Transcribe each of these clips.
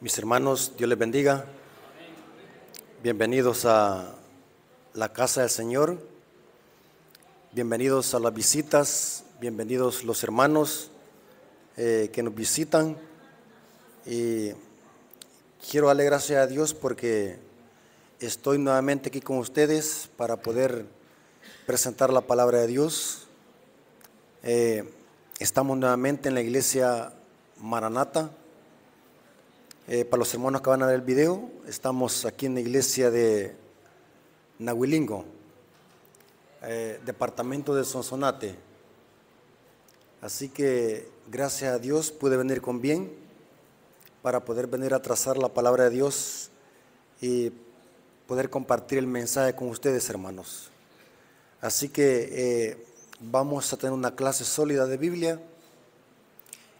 Mis hermanos, Dios les bendiga. Bienvenidos a la casa del Señor. Bienvenidos a las visitas. Bienvenidos los hermanos que nos visitan. Y quiero darle gracias a Dios porque estoy nuevamente aquí con ustedes para poder presentar la palabra de Dios. Estamos nuevamente en la iglesia Maranata. Para los hermanos que van a ver el video, estamos aquí en la iglesia de Nahuilingo, departamento de Sonsonate. Así que gracias a Dios pude venir con bien para poder venir a trazar la palabra de Dios y poder compartir el mensaje con ustedes, hermanos. Así que vamos a tener una clase sólida de Biblia.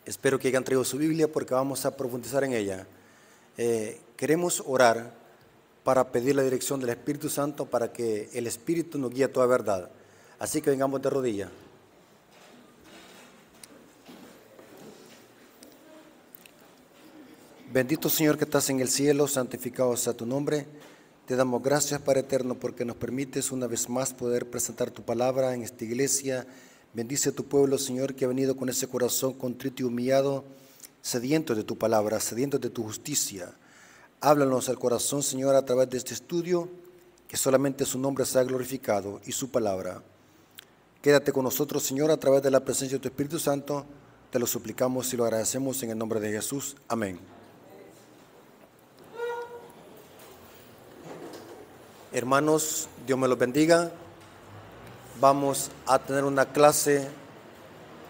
Espero que hayan traído su Biblia porque vamos a profundizar en ella. Queremos orar para pedir la dirección del Espíritu Santo para que el Espíritu nos guíe a toda verdad. Así que vengamos de rodillas. Bendito Señor que estás en el cielo, santificado sea tu nombre. Te damos gracias, Padre eterno, porque nos permites una vez más poder presentar tu palabra en esta iglesia. Bendice a tu pueblo, Señor, que ha venido con ese corazón contrito y humillado, sediento de tu palabra, sediento de tu justicia. Háblanos al corazón, Señor, a través de este estudio, que solamente su nombre sea glorificado y su palabra. Quédate con nosotros, Señor, a través de la presencia de tu Espíritu Santo. Te lo suplicamos y lo agradecemos en el nombre de Jesús. Amén. Hermanos, Dios me los bendiga. Vamos a tener una clase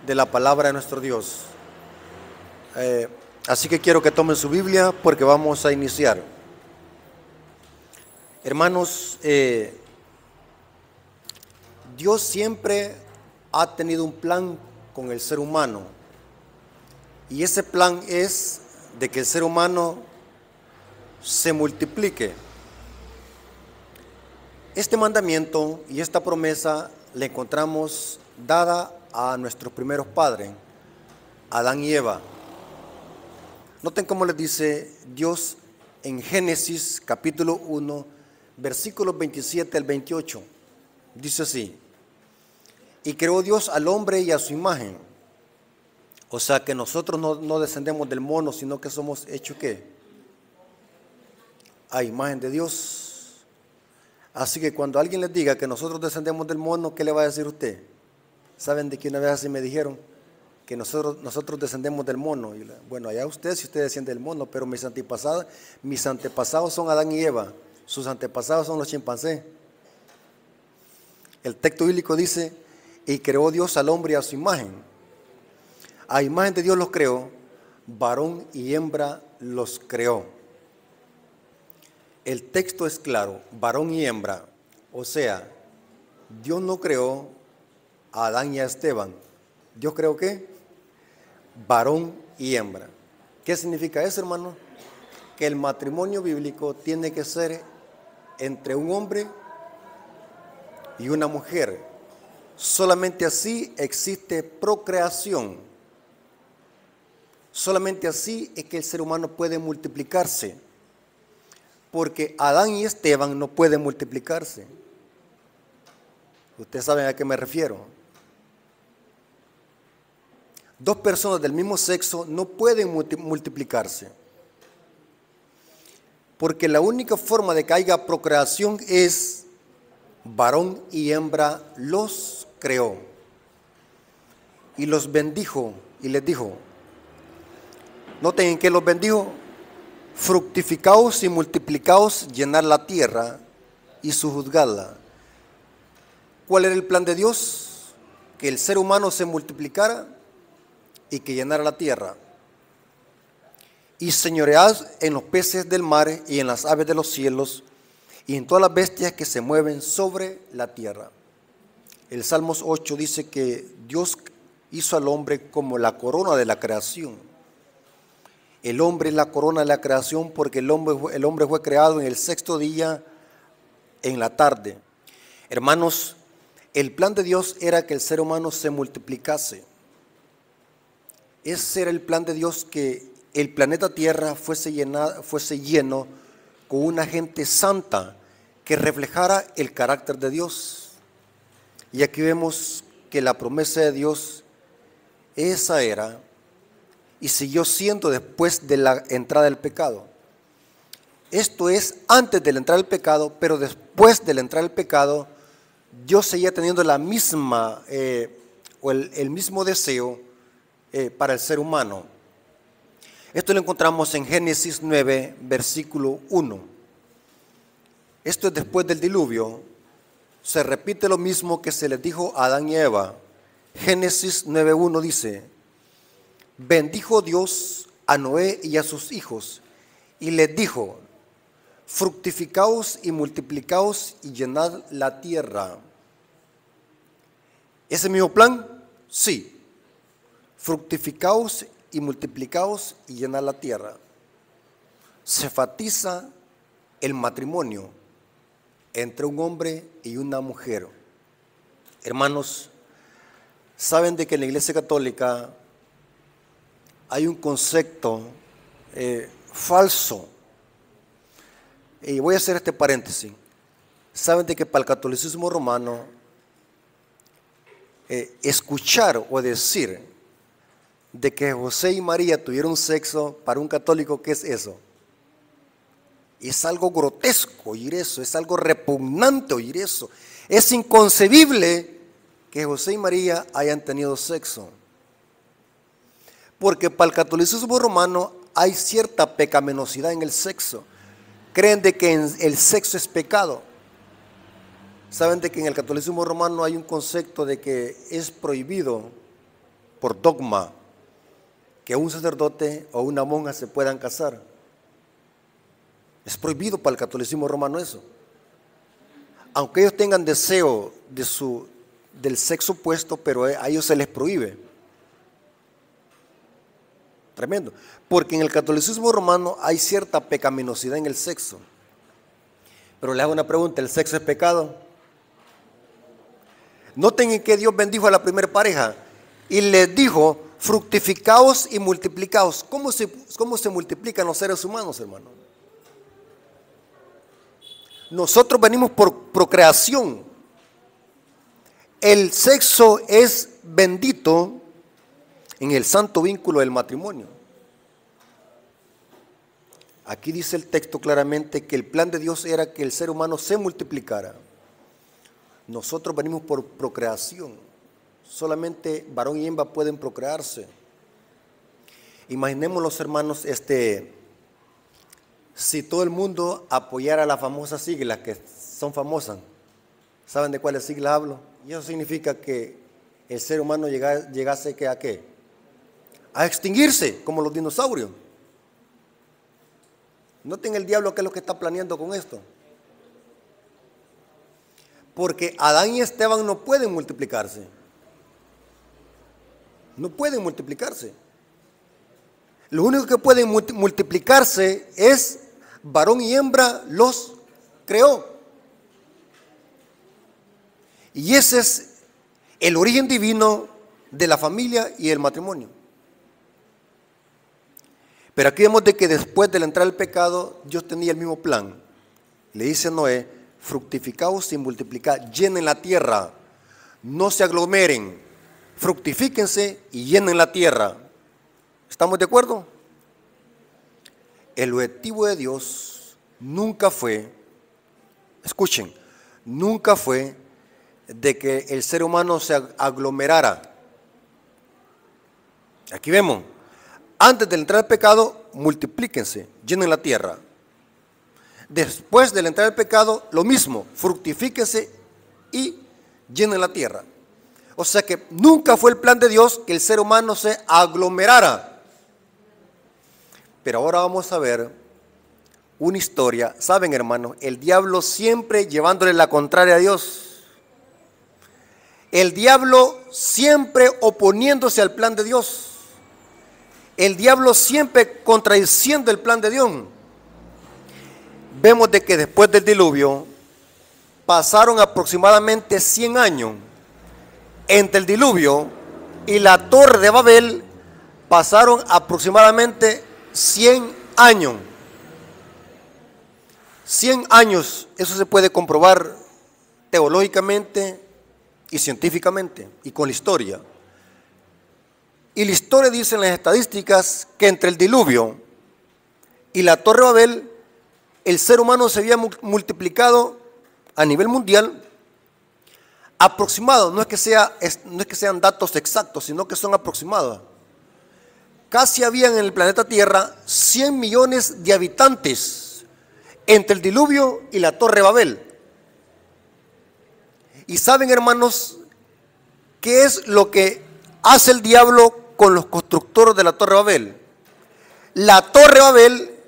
de la palabra de nuestro Dios. Así que quiero que tomen su Biblia porque vamos a iniciar. Hermanos, Dios siempre ha tenido un plan con el ser humano. Y ese plan es de que el ser humano se multiplique. Este mandamiento y esta promesa la encontramos dada a nuestros primeros padres, Adán y Eva. Noten cómo les dice Dios en Génesis capítulo 1, versículos 27 al 28. Dice así: y creó Dios al hombre y a su imagen. O sea que nosotros no descendemos del mono, sino que somos hechos ¿qué? A imagen de Dios. Así que cuando alguien les diga que nosotros descendemos del mono, ¿qué le va a decir usted? ¿Saben de que una vez así me dijeron? Que nosotros descendemos del mono. Y bueno, allá usted, si usted desciende del mono, pero mis antepasados son Adán y Eva. Sus antepasados son los chimpancés. El texto bíblico dice, y creó Dios al hombre a su imagen. A imagen de Dios los creó, varón y hembra los creó. El texto es claro, varón y hembra. O sea, Dios no creó a Adán y a Esteban. ¿Dios creó qué? Varón y hembra. ¿Qué significa eso, hermano? Que el matrimonio bíblico tiene que ser entre un hombre y una mujer. Solamente así existe procreación. Solamente así es que el ser humano puede multiplicarse. Porque Adán y Esteban no pueden multiplicarse. Ustedes saben a qué me refiero. Dos personas del mismo sexo no pueden multiplicarse. Porque la única forma de que haya procreación es varón y hembra los creó. Y los bendijo y les dijo. Noten en qué los bendijo. Fructificaos y multiplicaos, llenar la tierra y sojuzgarla. ¿Cuál era el plan de Dios? Que el ser humano se multiplicara y que llenara la tierra. Y señoread en los peces del mar y en las aves de los cielos y en todas las bestias que se mueven sobre la tierra. El Salmos 8 dice que Dios hizo al hombre como la corona de la creación. El hombre es la corona de la creación porque el hombre fue creado en el sexto día en la tarde. Hermanos, el plan de Dios era que el ser humano se multiplicase. Ese era el plan de Dios, que el planeta Tierra fuese lleno con una gente santa que reflejara el carácter de Dios. Y aquí vemos que la promesa de Dios, esa era, y siguió siendo después de la entrada del pecado. Esto es antes de la entrada del pecado, pero después de la entrada del pecado, Dios seguía teniendo la misma, el mismo deseo para el ser humano. Esto lo encontramos en Génesis 9, versículo 1. Esto es después del diluvio. Se repite lo mismo que se les dijo a Adán y Eva. Génesis 9:1 dice: bendijo Dios a Noé y a sus hijos, y les dijo: fructificaos y multiplicaos y llenad la tierra. ¿Ese mismo plan? Sí. Fructificaos y multiplicaos y llenad la tierra. Se enfatiza el matrimonio entre un hombre y una mujer. Hermanos, saben de que en la Iglesia Católica hay un concepto falso. Y voy a hacer este paréntesis. Saben de que para el catolicismo romano, escuchar o decir de que José y María tuvieron sexo, para un católico, ¿qué es eso? Es algo grotesco oír eso, es algo repugnante oír eso. Es inconcebible que José y María hayan tenido sexo. Porque para el catolicismo romano hay cierta pecaminosidad en el sexo. Creen de que el sexo es pecado. Saben de que en el catolicismo romano hay un concepto de que es prohibido por dogma que un sacerdote o una monja se puedan casar. Es prohibido para el catolicismo romano eso. Aunque ellos tengan deseo del sexo opuesto, pero a ellos se les prohíbe. Tremendo. Porque en el catolicismo romano hay cierta pecaminosidad en el sexo. Pero le hago una pregunta: ¿el sexo es pecado? Noten en que Dios bendijo a la primera pareja y les dijo: fructificaos y multiplicaos. ¿Cómo se multiplican los seres humanos, hermano? Nosotros venimos por procreación. El sexo es bendito en el santo vínculo del matrimonio. Aquí dice el texto claramente que el plan de Dios era que el ser humano se multiplicara. Nosotros venimos por procreación. Solamente varón y hembra pueden procrearse. Imaginemos, los hermanos, si todo el mundo apoyara las famosas siglas que son famosas. ¿Saben de cuáles siglas hablo? Y eso significa que el ser humano llegase ¿a qué? A extinguirse, como los dinosaurios. Noten el diablo qué es lo que está planeando con esto. Porque Adán y Esteban no pueden multiplicarse. No pueden multiplicarse. Lo único que pueden multiplicarse es varón y hembra los creó. Y ese es el origen divino de la familia y el matrimonio. Pero aquí vemos de que después de la entrada del pecado, Dios tenía el mismo plan. Le dice a Noé: fructificaos y multiplicad, llenen la tierra, no se aglomeren, fructifíquense y llenen la tierra. ¿Estamos de acuerdo? El objetivo de Dios nunca fue, escuchen, nunca fue de que el ser humano se aglomerara. Aquí vemos: antes de la entrada del pecado, multiplíquense, llenen la tierra. Después de la entrada del pecado, lo mismo, fructifíquense y llenen la tierra. O sea que nunca fue el plan de Dios que el ser humano se aglomerara. Pero ahora vamos a ver una historia. Saben, hermanos, el diablo siempre llevándole la contraria a Dios. El diablo siempre oponiéndose al plan de Dios. El diablo siempre contradiciendo el plan de Dios. Vemos de que después del diluvio pasaron aproximadamente 100 años. Entre el diluvio y la torre de Babel pasaron aproximadamente 100 años. 100 años, eso se puede comprobar teológicamente y científicamente y con la historia. Y la historia dice en las estadísticas que entre el diluvio y la Torre de Babel, el ser humano se había multiplicado a nivel mundial aproximado, no es que sean datos exactos, sino que son aproximados. Casi habían en el planeta Tierra 100 millones de habitantes entre el diluvio y la Torre de Babel. Y saben, hermanos, ¿qué es lo que hace el diablo con los constructores de la Torre de Babel? La Torre de Babel,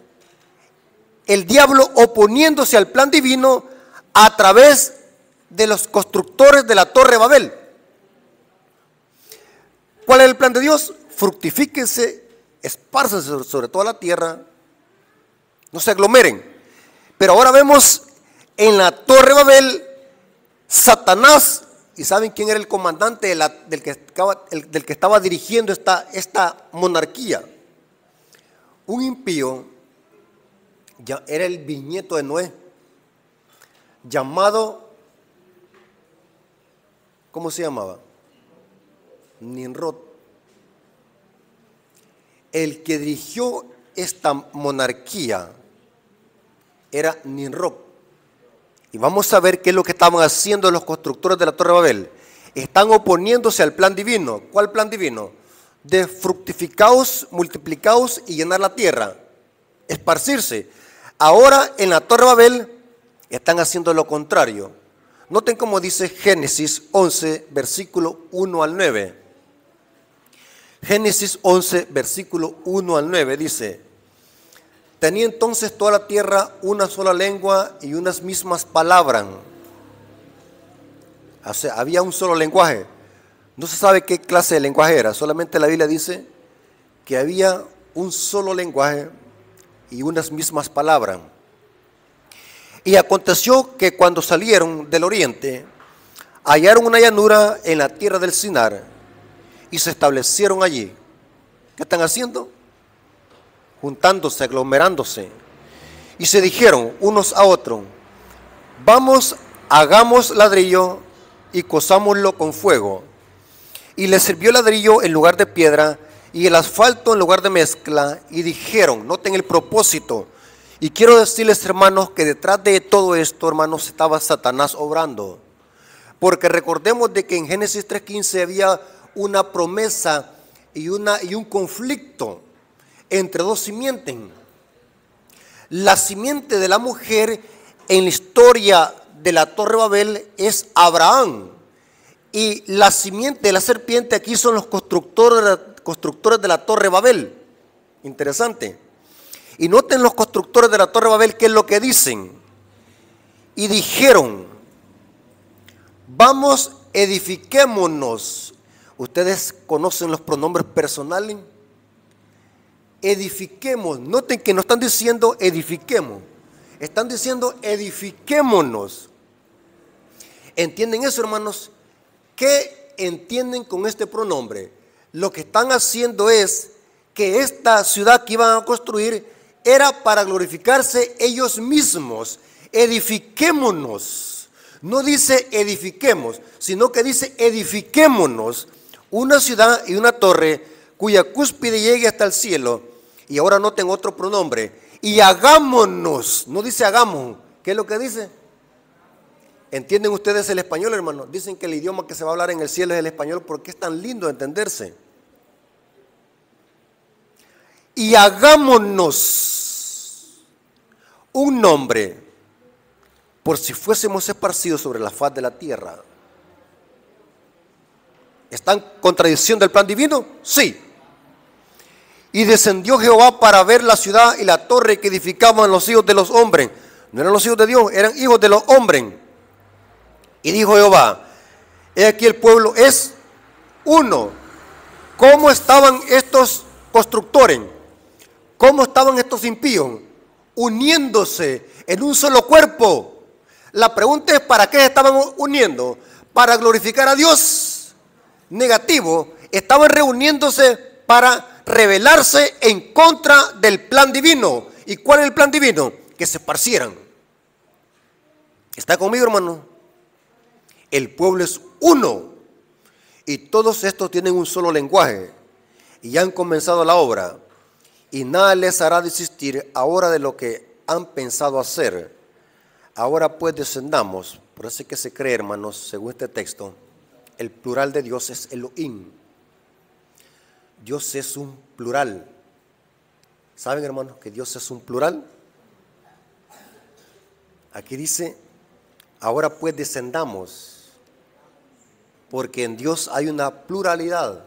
el diablo oponiéndose al plan divino a través de los constructores de la Torre de Babel. ¿Cuál es el plan de Dios? Fructifíquense, espárzanse sobre toda la tierra, no se aglomeren. Pero ahora vemos en la Torre de Babel Satanás, y ¿saben quién era el comandante del que estaba dirigiendo esta monarquía? Un impío, ya era el bisnieto de Noé, llamado, ¿cómo se llamaba? Nimrod. El que dirigió esta monarquía era Nimrod. Y vamos a ver qué es lo que estaban haciendo los constructores de la Torre de Babel. Están oponiéndose al plan divino. ¿Cuál plan divino? De fructificaos, multiplicaos y llenar la tierra, esparcirse. Ahora en la Torre de Babel están haciendo lo contrario. Noten cómo dice Génesis 11, versículo 1 al 9. Génesis 11, versículo 1 al 9 dice: tenía entonces toda la tierra una sola lengua y unas mismas palabras. O sea, había un solo lenguaje. No se sabe qué clase de lenguaje era, solamente la Biblia dice que había un solo lenguaje y unas mismas palabras. Y aconteció que cuando salieron del oriente, hallaron una llanura en la tierra del Sinar y se establecieron allí. ¿Qué están haciendo? Juntándose, aglomerándose. Y se dijeron unos a otros: vamos, hagamos ladrillo y cozámoslo con fuego. Y les sirvió el ladrillo en lugar de piedra y el asfalto en lugar de mezcla. Y dijeron, noten el propósito. Y quiero decirles, hermanos, que detrás de todo esto, hermanos, estaba Satanás obrando. Porque recordemos de que en Génesis 3:15 había una promesa y un conflicto entre dos simientes. La simiente de la mujer en la historia de la Torre de Babel es Abraham. Y la simiente de la serpiente aquí son los constructores de la Torre de Babel. Interesante. Y noten los constructores de la Torre de Babel qué es lo que dicen. Y dijeron: vamos, edifiquémonos. Ustedes conocen los pronombres personales. Edifiquemos. Noten que no están diciendo edifiquemos, están diciendo edifiquémonos. ¿Entienden eso, hermanos? ¿Qué entienden con este pronombre? Lo que están haciendo es que esta ciudad que iban a construir era para glorificarse ellos mismos. Edifiquémonos. No dice edifiquemos, sino que dice edifiquémonos una ciudad y una torre cuya cúspide llegue hasta el cielo. Y ahora noten otro pronombre: y hagámonos. No dice hagamos. ¿Qué es lo que dice? ¿Entienden ustedes el español, hermano? Dicen que el idioma que se va a hablar en el cielo es el español porque es tan lindo de entenderse. Y hagámonos un nombre, por si fuésemos esparcidos sobre la faz de la tierra. ¿Está en contradicción del plan divino? Sí. Y descendió Jehová para ver la ciudad y la torre que edificaban los hijos de los hombres. No eran los hijos de Dios, eran hijos de los hombres. Y dijo Jehová: he aquí el pueblo es uno. ¿Cómo estaban estos constructores? ¿Cómo estaban estos impíos? Uniéndose en un solo cuerpo. La pregunta es: ¿para qué se estaban uniendo? ¿Para glorificar a Dios? Negativo. Estaban reuniéndose para rebelarse en contra del plan divino. ¿Y cuál es el plan divino? Que se esparcieran. ¿Está conmigo, hermano? El pueblo es uno y todos estos tienen un solo lenguaje y ya han comenzado la obra y nada les hará desistir ahora de lo que han pensado hacer. Ahora pues descendamos. Por eso es que se cree, hermanos, según este texto, el plural de Dios es Elohim. Dios es un plural. ¿Saben, hermanos, que Dios es un plural? Aquí dice, ahora pues descendamos, porque en Dios hay una pluralidad,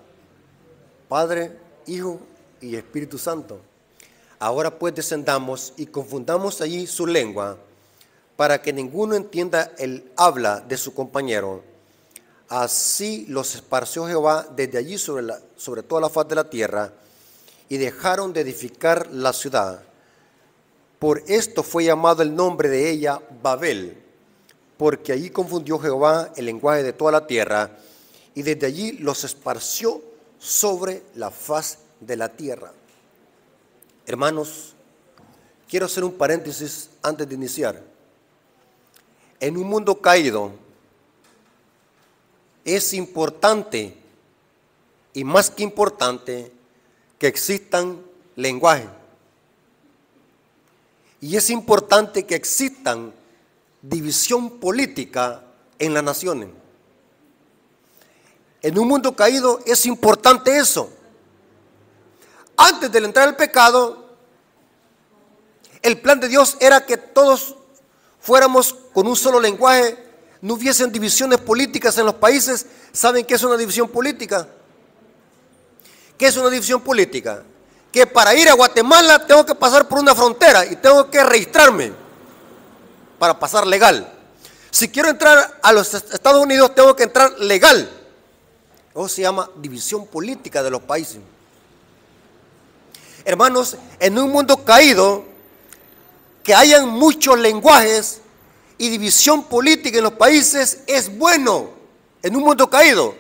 Padre, Hijo y Espíritu Santo. Ahora pues descendamos y confundamos allí su lengua, para que ninguno entienda el habla de su compañero. Así los esparció Jehová desde allí sobre toda la faz de la tierra, y dejaron de edificar la ciudad. Por esto fue llamado el nombre de ella Babel, porque allí confundió Jehová el lenguaje de toda la tierra, y desde allí los esparció sobre la faz de la tierra. Hermanos, quiero hacer un paréntesis antes de iniciar. En un mundo caído, es importante, y más que importante, que existan lenguajes. Y es importante que existan división política en las naciones. En un mundo caído es importante eso. Antes de entrar al pecado, el plan de Dios era que todos fuéramos con un solo lenguaje, no hubiesen divisiones políticas en los países. ¿Saben qué es una división política? ¿Qué es una división política? Que para ir a Guatemala tengo que pasar por una frontera y tengo que registrarme para pasar legal. Si quiero entrar a los Estados Unidos tengo que entrar legal. Eso se llama división política de los países. Hermanos, en un mundo caído, que hayan muchos lenguajes y división política en los países es bueno en un mundo caído,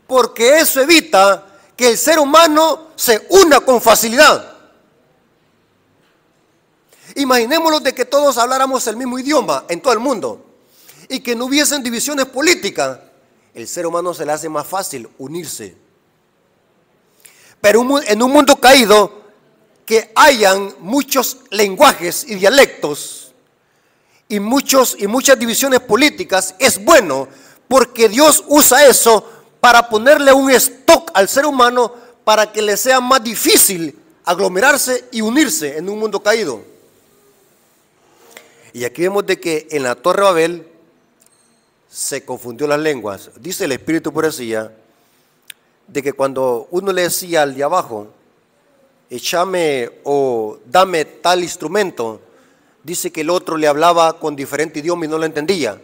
porque eso evita que el ser humano se una con facilidad. Imaginémonos de que todos habláramos el mismo idioma en todo el mundo y que no hubiesen divisiones políticas. El ser humano se le hace más fácil unirse. Pero en un mundo caído, que hayan muchos lenguajes y dialectos y muchas divisiones políticas es bueno, porque Dios usa eso para ponerle un stock al ser humano para que le sea más difícil aglomerarse y unirse en un mundo caído. Y aquí vemos de que en la Torre de Babel se confundió las lenguas. Dice el Espíritu por decía de que cuando uno le decía al de abajo, échame o dame tal instrumento, dice que el otro le hablaba con diferente idioma y no lo entendía.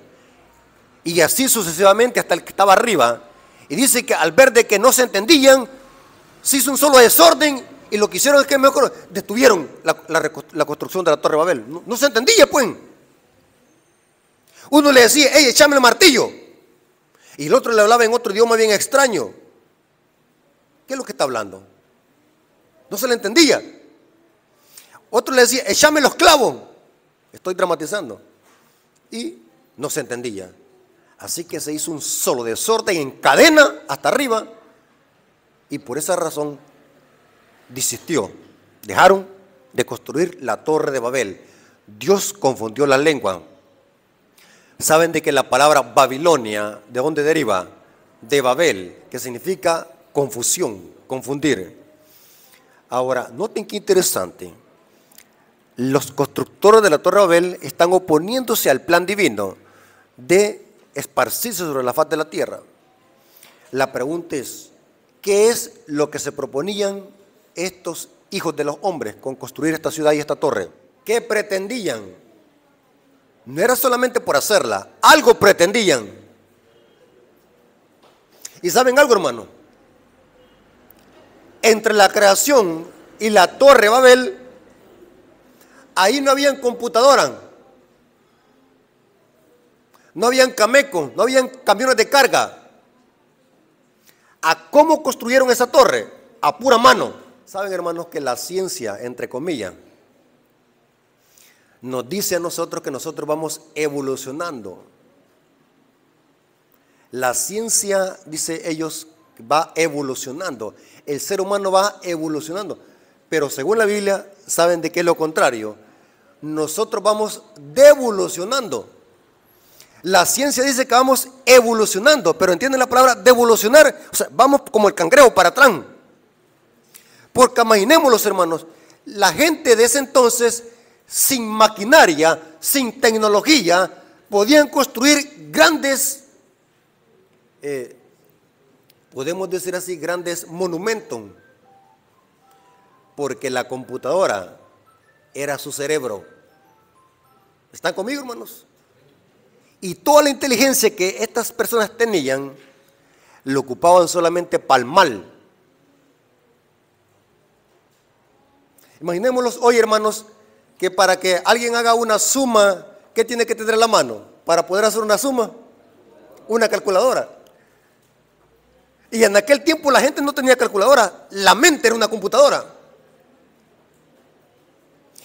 Y así sucesivamente hasta el que estaba arriba. Y dice que al ver de que no se entendían, se hizo un solo desorden y lo que hicieron es que mejor detuvieron la construcción de la Torre de Babel. No se entendía, pues. Uno le decía, hey, échame el martillo. Y el otro le hablaba en otro idioma bien extraño. ¿Qué es lo que está hablando? No se le entendía. Otro le decía, échame los clavos. Estoy dramatizando. Y no se entendía. Así que se hizo un solo desorden en cadena hasta arriba. Y por esa razón desistió. Dejaron de construir la Torre de Babel. Dios confundió la lengua. Saben de que la palabra Babilonia, ¿de dónde deriva? De Babel, que significa confusión, confundir. Ahora, noten qué interesante. Los constructores de la Torre de Babel están oponiéndose al plan divino de esparcirse sobre la faz de la tierra. La pregunta es, ¿qué es lo que se proponían estos hijos de los hombres con construir esta ciudad y esta torre? ¿Qué pretendían? No era solamente por hacerla, algo pretendían. ¿Y saben algo, hermano? Entre la creación y la Torre de Babel, ahí no habían computadoras, no habían camecos, no habían camiones de carga. ¿A cómo construyeron esa torre? A pura mano. Saben, hermanos, que la ciencia, entre comillas, nos dice a nosotros que nosotros vamos evolucionando. La ciencia, dice ellos, va evolucionando. El ser humano va evolucionando. Pero según la Biblia, ¿saben de qué es lo contrario? Nosotros vamos devolucionando. La ciencia dice que vamos evolucionando, pero ¿entienden la palabra devolucionar? O sea, vamos como el cangrejo para atrás. Porque imaginémoslo, hermanos, la gente de ese entonces, sin maquinaria, sin tecnología, podían construir grandes, podemos decir así, grandes monumentos, porque la computadora era su cerebro. ¿Están conmigo, hermanos? Y toda la inteligencia que estas personas tenían, lo ocupaban solamente para el mal. Imaginémoslos hoy, hermanos, que para que alguien haga una suma, ¿qué tiene que tener en la mano? Para poder hacer una suma, una calculadora. Y en aquel tiempo la gente no tenía calculadora, la mente era una computadora.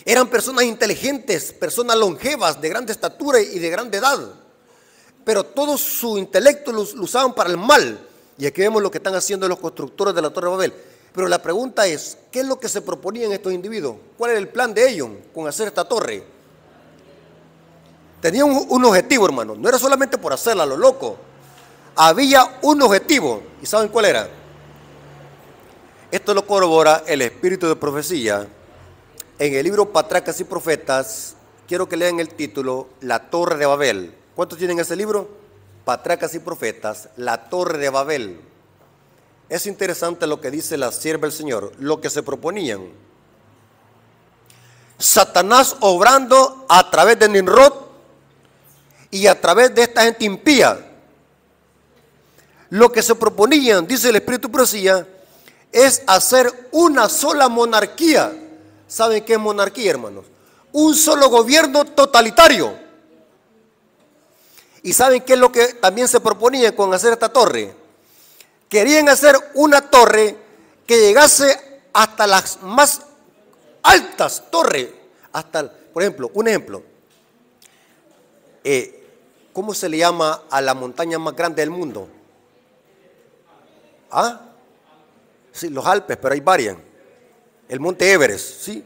Eran personas inteligentes, personas longevas, de grande estatura y de grande edad. Pero todo su intelecto lo usaban para el mal. Y aquí vemos lo que están haciendo los constructores de la Torre de Babel. Pero la pregunta es, ¿qué es lo que se proponían estos individuos? ¿Cuál era el plan de ellos con hacer esta torre? Tenían un objetivo, hermano. No era solamente por hacerla, lo loco. Había un objetivo. ¿Y saben cuál era? Esto lo corrobora el espíritu de profecía. En el libro Patriarcas y Profetas, quiero que lean el título, La Torre de Babel. ¿Cuántos tienen ese libro? Patriarcas y Profetas, La Torre de Babel. Es interesante lo que dice la sierva del Señor, lo que se proponían. Satanás obrando a través de Nimrod y a través de esta gente impía. Lo que se proponían, dice el Espíritu de Profecía, es hacer una sola monarquía. ¿Saben qué es monarquía, hermanos? Un solo gobierno totalitario. ¿Y saben qué es lo que también se proponía con hacer esta torre? Querían hacer una torre que llegase hasta las más altas torres. Hasta, por ejemplo, un ejemplo. ¿Cómo se le llama a la montaña más grande del mundo? ¿Ah? Sí, los Alpes, pero hay varias. El monte Everest, ¿sí?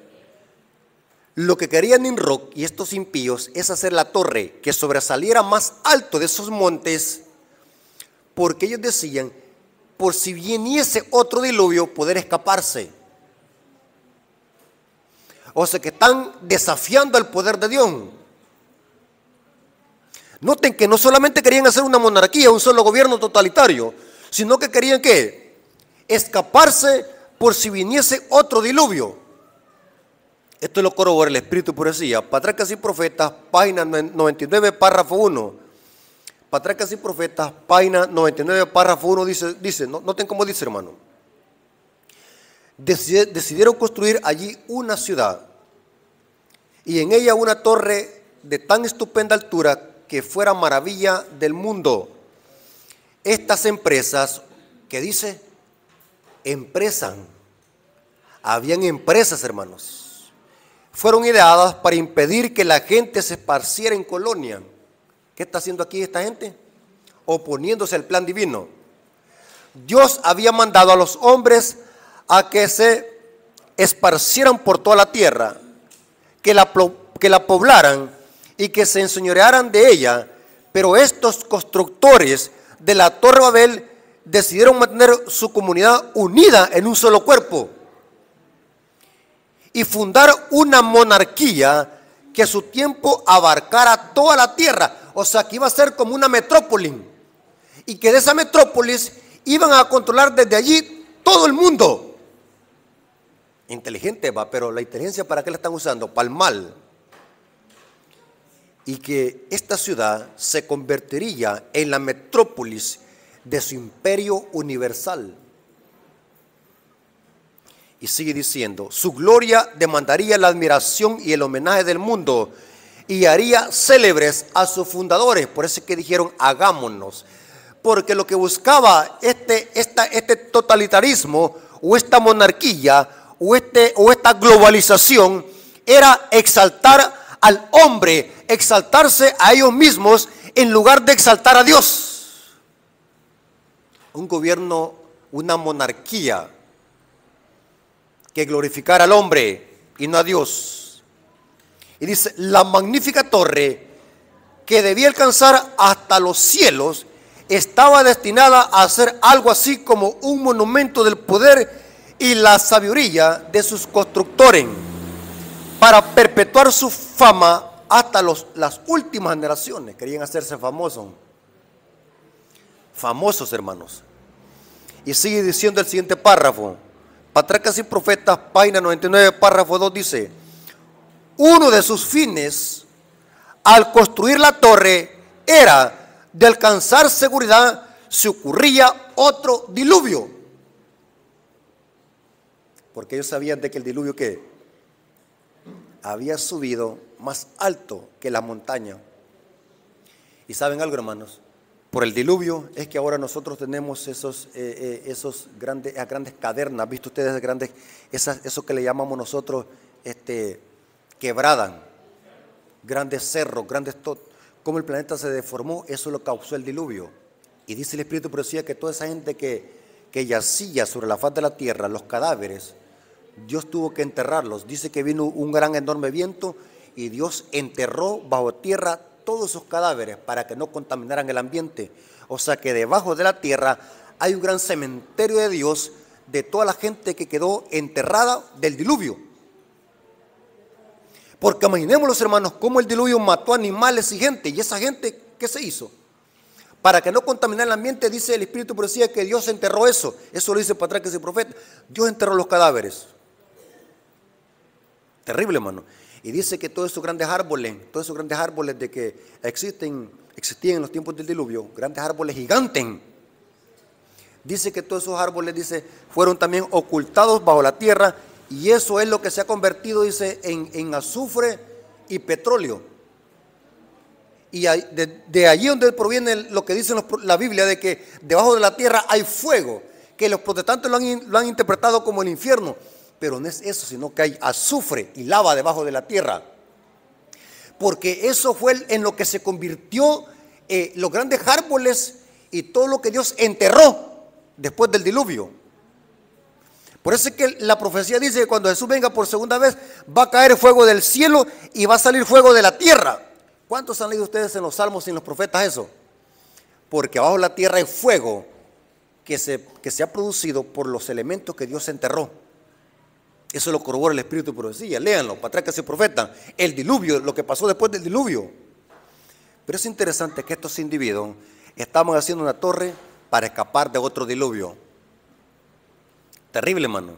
Lo que querían Nimrod y estos impíos es hacer la torre que sobresaliera más alto de esos montes, porque ellos decían, por si viniese otro diluvio, poder escaparse. O sea que están desafiando al poder de Dios. Noten que no solamente querían hacer una monarquía, un solo gobierno totalitario, sino que querían ¿qué? Escaparse por si viniese otro diluvio. Esto lo corrobora el Espíritu de Profecía. Patriarcas y Profetas, página 99, párrafo 1. Patriarcas y Profetas, página 99, párrafo 1, dice, noten cómo dice, hermano. Decidieron construir allí una ciudad y en ella una torre de tan estupenda altura que fuera maravilla del mundo. Estas empresas, ¿qué dice? Empresas. Habían empresas, hermanos. Fueron ideadas para impedir que la gente se esparciera en colonia. ¿Qué está haciendo aquí esta gente? Oponiéndose al plan divino. Dios había mandado a los hombres a que se esparcieran por toda la tierra, que la poblaran y que se enseñorearan de ella. Pero estos constructores de la Torre de Babel decidieron mantener su comunidad unida en un solo cuerpo y fundar una monarquía que a su tiempo abarcara toda la tierra. O sea, que iba a ser como una metrópolis, y que de esa metrópolis iban a controlar desde allí todo el mundo. Inteligente va, pero la inteligencia ¿para qué la están usando? Para el mal. Y que esta ciudad se convertiría en la metrópolis de su imperio universal. Y sigue diciendo, su gloria demandaría la admiración y el homenaje del mundo y haría célebres a sus fundadores. Por eso es que dijeron, hagámonos. Porque lo que buscaba este totalitarismo o esta monarquía o esta globalización era exaltar al hombre, exaltarse a ellos mismos en lugar de exaltar a Dios. Un gobierno, una monarquía que glorificara al hombre y no a Dios. Y dice, la magnífica torre que debía alcanzar hasta los cielos estaba destinada a ser algo así como un monumento del poder y la sabiduría de sus constructores, para perpetuar su fama hasta las últimas generaciones. Querían hacerse famosos, hermanos. Y sigue diciendo el siguiente párrafo, Patriarcas y Profetas, página 99, párrafo 2, dice: uno de sus fines al construir la torre era de alcanzar seguridad si ocurría otro diluvio, porque ellos sabían de que el diluvio que había subido más alto que la montaña. Y saben algo, hermanos, por el diluvio es que ahora nosotros tenemos esas grandes cavernas. ¿Visto ustedes grandes, eso que le llamamos nosotros quebradas, grandes cerros, cómo el planeta se deformó? Eso lo causó el diluvio. Y dice el Espíritu Profecía que toda esa gente que yacía sobre la faz de la tierra, los cadáveres, Dios tuvo que enterrarlos. Dice que vino un gran enorme viento y Dios enterró bajo tierra todos esos cadáveres para que no contaminaran el ambiente. O sea que debajo de la tierra hay un gran cementerio de Dios de toda la gente que quedó enterrada del diluvio. Porque imaginémoslo, hermanos, cómo el diluvio mató animales y gente. ¿Y esa gente qué se hizo? Para que no contaminara el ambiente, dice el Espíritu Profecía que Dios enterró eso. Eso lo dice Patriarcas y Profetas. Dios enterró los cadáveres. Terrible, hermano. Y dice que todos esos grandes árboles de que existían en los tiempos del diluvio, grandes árboles gigantes, dice que todos esos árboles, dice, fueron también ocultados bajo la tierra, y eso es lo que se ha convertido, dice, en azufre y petróleo. Y de allí donde proviene lo que dice la Biblia, de que debajo de la tierra hay fuego, que los protestantes lo han interpretado como el infierno, pero no es eso, sino que hay azufre y lava debajo de la tierra. Porque eso fue en lo que se convirtió los grandes árboles y todo lo que Dios enterró después del diluvio. Por eso es que la profecía dice que cuando Jesús venga por segunda vez va a caer fuego del cielo y va a salir fuego de la tierra. ¿Cuántos han leído ustedes en los salmos y en los profetas eso? Porque abajo de la tierra hay fuego que se ha producido por los elementos que Dios enterró. Eso lo corrobora el Espíritu de Profecía. Léanlo, Patriarcas y Profetas. El diluvio, lo que pasó después del diluvio. Pero es interesante que estos individuos estaban haciendo una torre para escapar de otro diluvio. Terrible, hermano.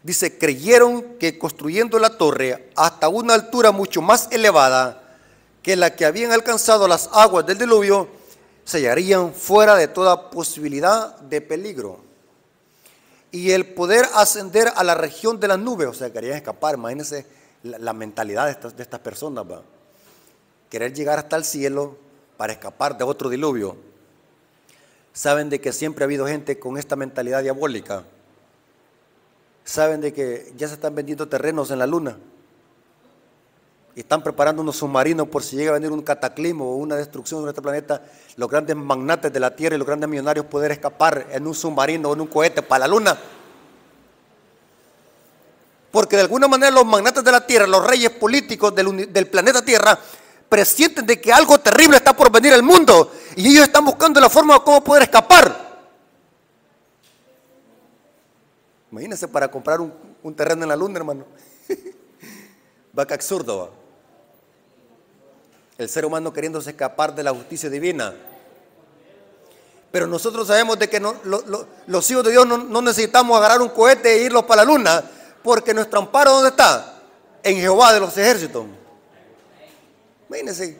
Dice, creyeron que construyendo la torre hasta una altura mucho más elevada que la que habían alcanzado las aguas del diluvio, se hallarían fuera de toda posibilidad de peligro. Y el poder ascender a la región de las nubes, o sea, querían escapar. Imagínense la mentalidad de estas personas, ¿va? Querer llegar hasta el cielo para escapar de otro diluvio. Saben de que siempre ha habido gente con esta mentalidad diabólica. Saben de que ya se están vendiendo terrenos en la luna y están preparando unos submarinos por si llega a venir un cataclismo o una destrucción de nuestro planeta. Los grandes magnates de la tierra y los grandes millonarios poder escapar en un submarino o en un cohete para la luna. Porque de alguna manera los magnates de la tierra, los reyes políticos del planeta Tierra, presienten de que algo terrible está por venir al mundo y ellos están buscando la forma de cómo poder escapar. Imagínense para comprar un terreno en la luna, hermano. Va que absurdo, va. El ser humano queriéndose escapar de la justicia divina. Pero nosotros sabemos de que los hijos de Dios no necesitamos agarrar un cohete e irlos para la luna, porque nuestro amparo, ¿dónde está? En Jehová de los ejércitos. Imagínense,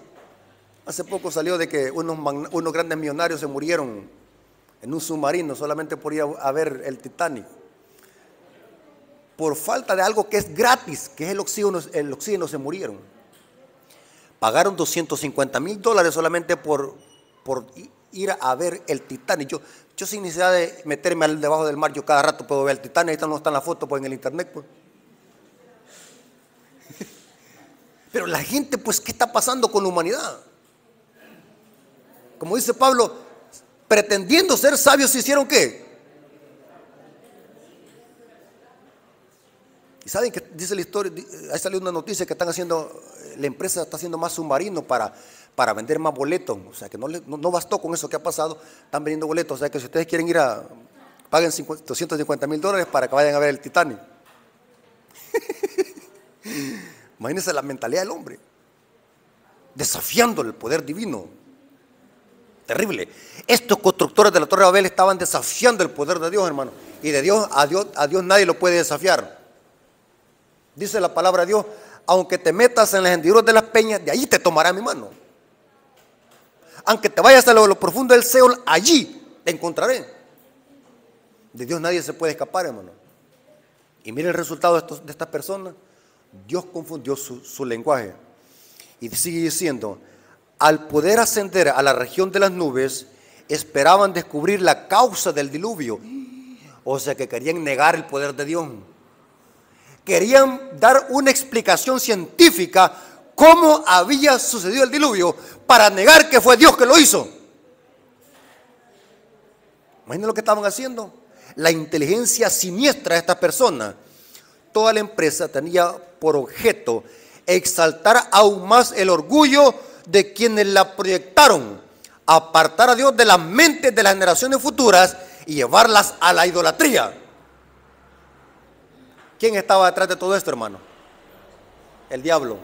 hace poco salió de que unos grandes millonarios se murieron en un submarino solamente por ir a ver el Titanic. Por falta de algo que es gratis, que es el oxígeno se murieron. Pagaron $250,000 solamente por por ir a ver el Titanic. Yo sin necesidad de meterme debajo del mar, yo cada rato puedo ver el Titanic. Ahí no está en la foto, pues en el internet, pues. Pero la gente, pues, ¿qué está pasando con la humanidad? Como dice Pablo, pretendiendo ser sabios, ¿se hicieron qué? Y saben que dice la historia, ahí salió una noticia que están haciendo, la empresa está haciendo más submarinos para vender más boletos. O sea que no bastó con eso que ha pasado, están vendiendo boletos. O sea que si ustedes quieren ir paguen $250,000 para que vayan a ver el Titanic. Imagínense la mentalidad del hombre, desafiando el poder divino. Terrible. Estos constructores de la Torre de Babel estaban desafiando el poder de Dios, hermano. Y de Dios a Dios nadie lo puede desafiar. Dice la palabra de Dios: aunque te metas en las hendiduras de las peñas, de allí te tomará mi mano. Aunque te vayas a lo profundo del Seol, allí te encontraré. De Dios nadie se puede escapar, hermano. Y mire el resultado de estas personas. Dios confundió su lenguaje. Y sigue diciendo: al poder ascender a la región de las nubes, esperaban descubrir la causa del diluvio. O sea que querían negar el poder de Dios. Querían dar una explicación científica cómo había sucedido el diluvio para negar que fue Dios que lo hizo. Imaginen lo que estaban haciendo. La inteligencia siniestra de estas personas. Toda la empresa tenía por objeto exaltar aún más el orgullo de quienes la proyectaron, apartar a Dios de las mentes de las generaciones futuras y llevarlas a la idolatría. ¿Quién estaba detrás de todo esto, hermano? El diablo.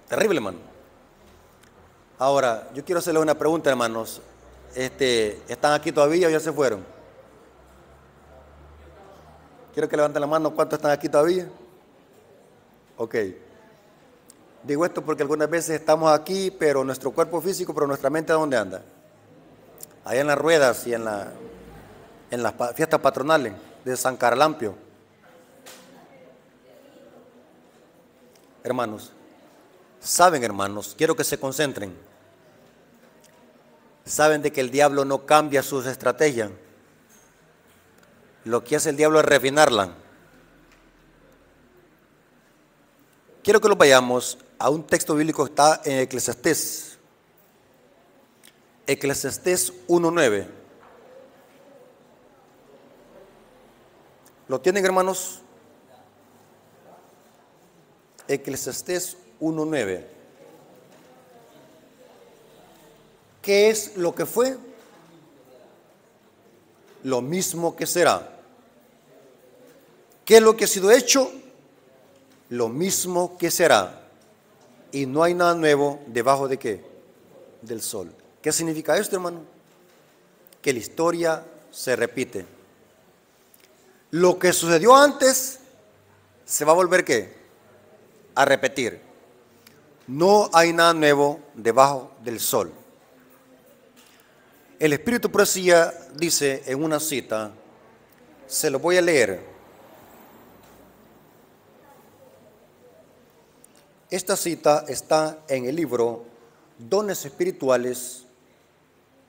Terrible, hermano. Ahora, yo quiero hacerle una pregunta, hermanos. ¿Están aquí todavía o ya se fueron? Quiero que levanten la mano. ¿Cuántos están aquí todavía? Ok. Digo esto porque algunas veces estamos aquí, pero nuestro cuerpo físico, pero nuestra mente, ¿dónde anda? Allá en las ruedas y en las fiestas patronales de San Carlampio. Hermanos, saben, hermanos, quiero que se concentren. Saben de que el diablo no cambia sus estrategias. Lo que hace el diablo es refinarla. Quiero que lo vayamos a un texto bíblico que está en Eclesiastés. Eclesiastés 1:9. ¿Lo tienen, hermanos? Eclesiastés 1:9. ¿Qué es lo que fue? Lo mismo que será. ¿Qué es lo que ha sido hecho? Lo mismo que será. Y no hay nada nuevo debajo de ¿qué? Del sol. ¿Qué significa esto, hermano? Que la historia se repite. Lo que sucedió antes se va a volver ¿qué? A repetir. No hay nada nuevo debajo del sol. El Espíritu Profecía dice en una cita, se lo voy a leer. Esta cita está en el libro Dones Espirituales,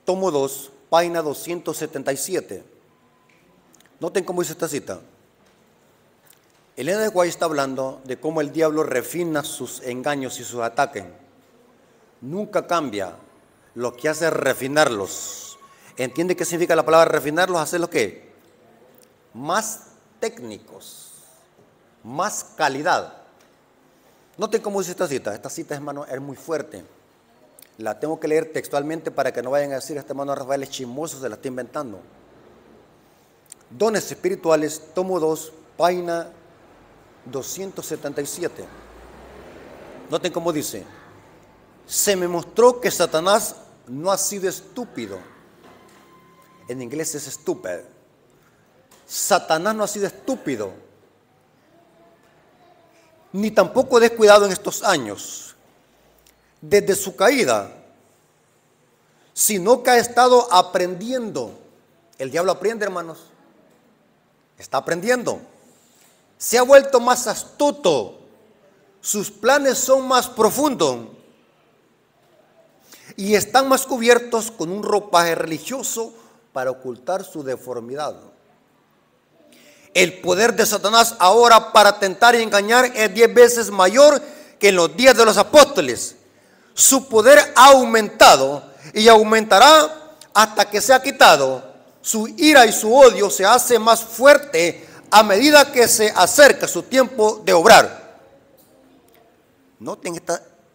tomo 2, página 277. Noten cómo dice esta cita. Elena de White está hablando de cómo el diablo refina sus engaños y sus ataques. Nunca cambia. Lo que hace es refinarlos. ¿Entiende qué significa la palabra refinarlos? Hacerlos ¿qué? Más técnicos, más calidad. Noten cómo dice esta cita. Esta cita, hermano, es muy fuerte. La tengo que leer textualmente para que no vayan a decir: este hermano Rafael es chismoso, se la está inventando. Dones Espirituales, tomo 2, página 277. Noten cómo dice: se me mostró que Satanás no ha sido estúpido. En inglés es stupid. Satanás no ha sido estúpido, ni tampoco descuidado en estos años, desde su caída, sino que ha estado aprendiendo. El diablo aprende, hermanos. Está aprendiendo. Se ha vuelto más astuto. Sus planes son más profundos. y están más cubiertos con un ropaje religioso para ocultar su deformidad. El poder de Satanás ahora para tentar y engañar es 10 veces mayor que en los días de los apóstoles. Su poder ha aumentado y aumentará hasta que sea quitado. Su ira y su odio se hace más fuerte a medida que se acerca su tiempo de obrar. Noten,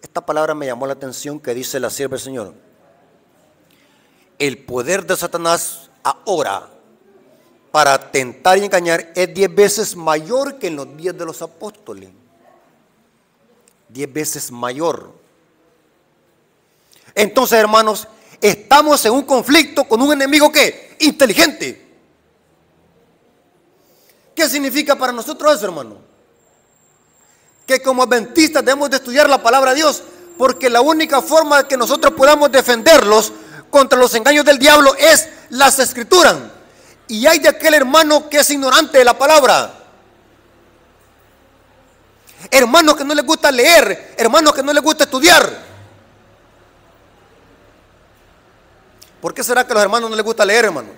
esta palabra me llamó la atención que dice la sierva del Señor. El poder de Satanás ahora para tentar y engañar es 10 veces mayor que en los días de los apóstoles. 10 veces mayor. Entonces, hermanos, estamos en un conflicto con un enemigo ¿qué? Inteligente. ¿Qué significa para nosotros eso, hermano? Que como adventistas debemos de estudiar la palabra de Dios, porque la única forma de que nosotros podamos defenderlos contra los engaños del diablo es las escrituras. Y hay de aquel hermano que es ignorante de la palabra. Hermanos que no les gusta leer, hermanos que no les gusta estudiar. ¿Por qué será que a los hermanos no les gusta leer, hermano?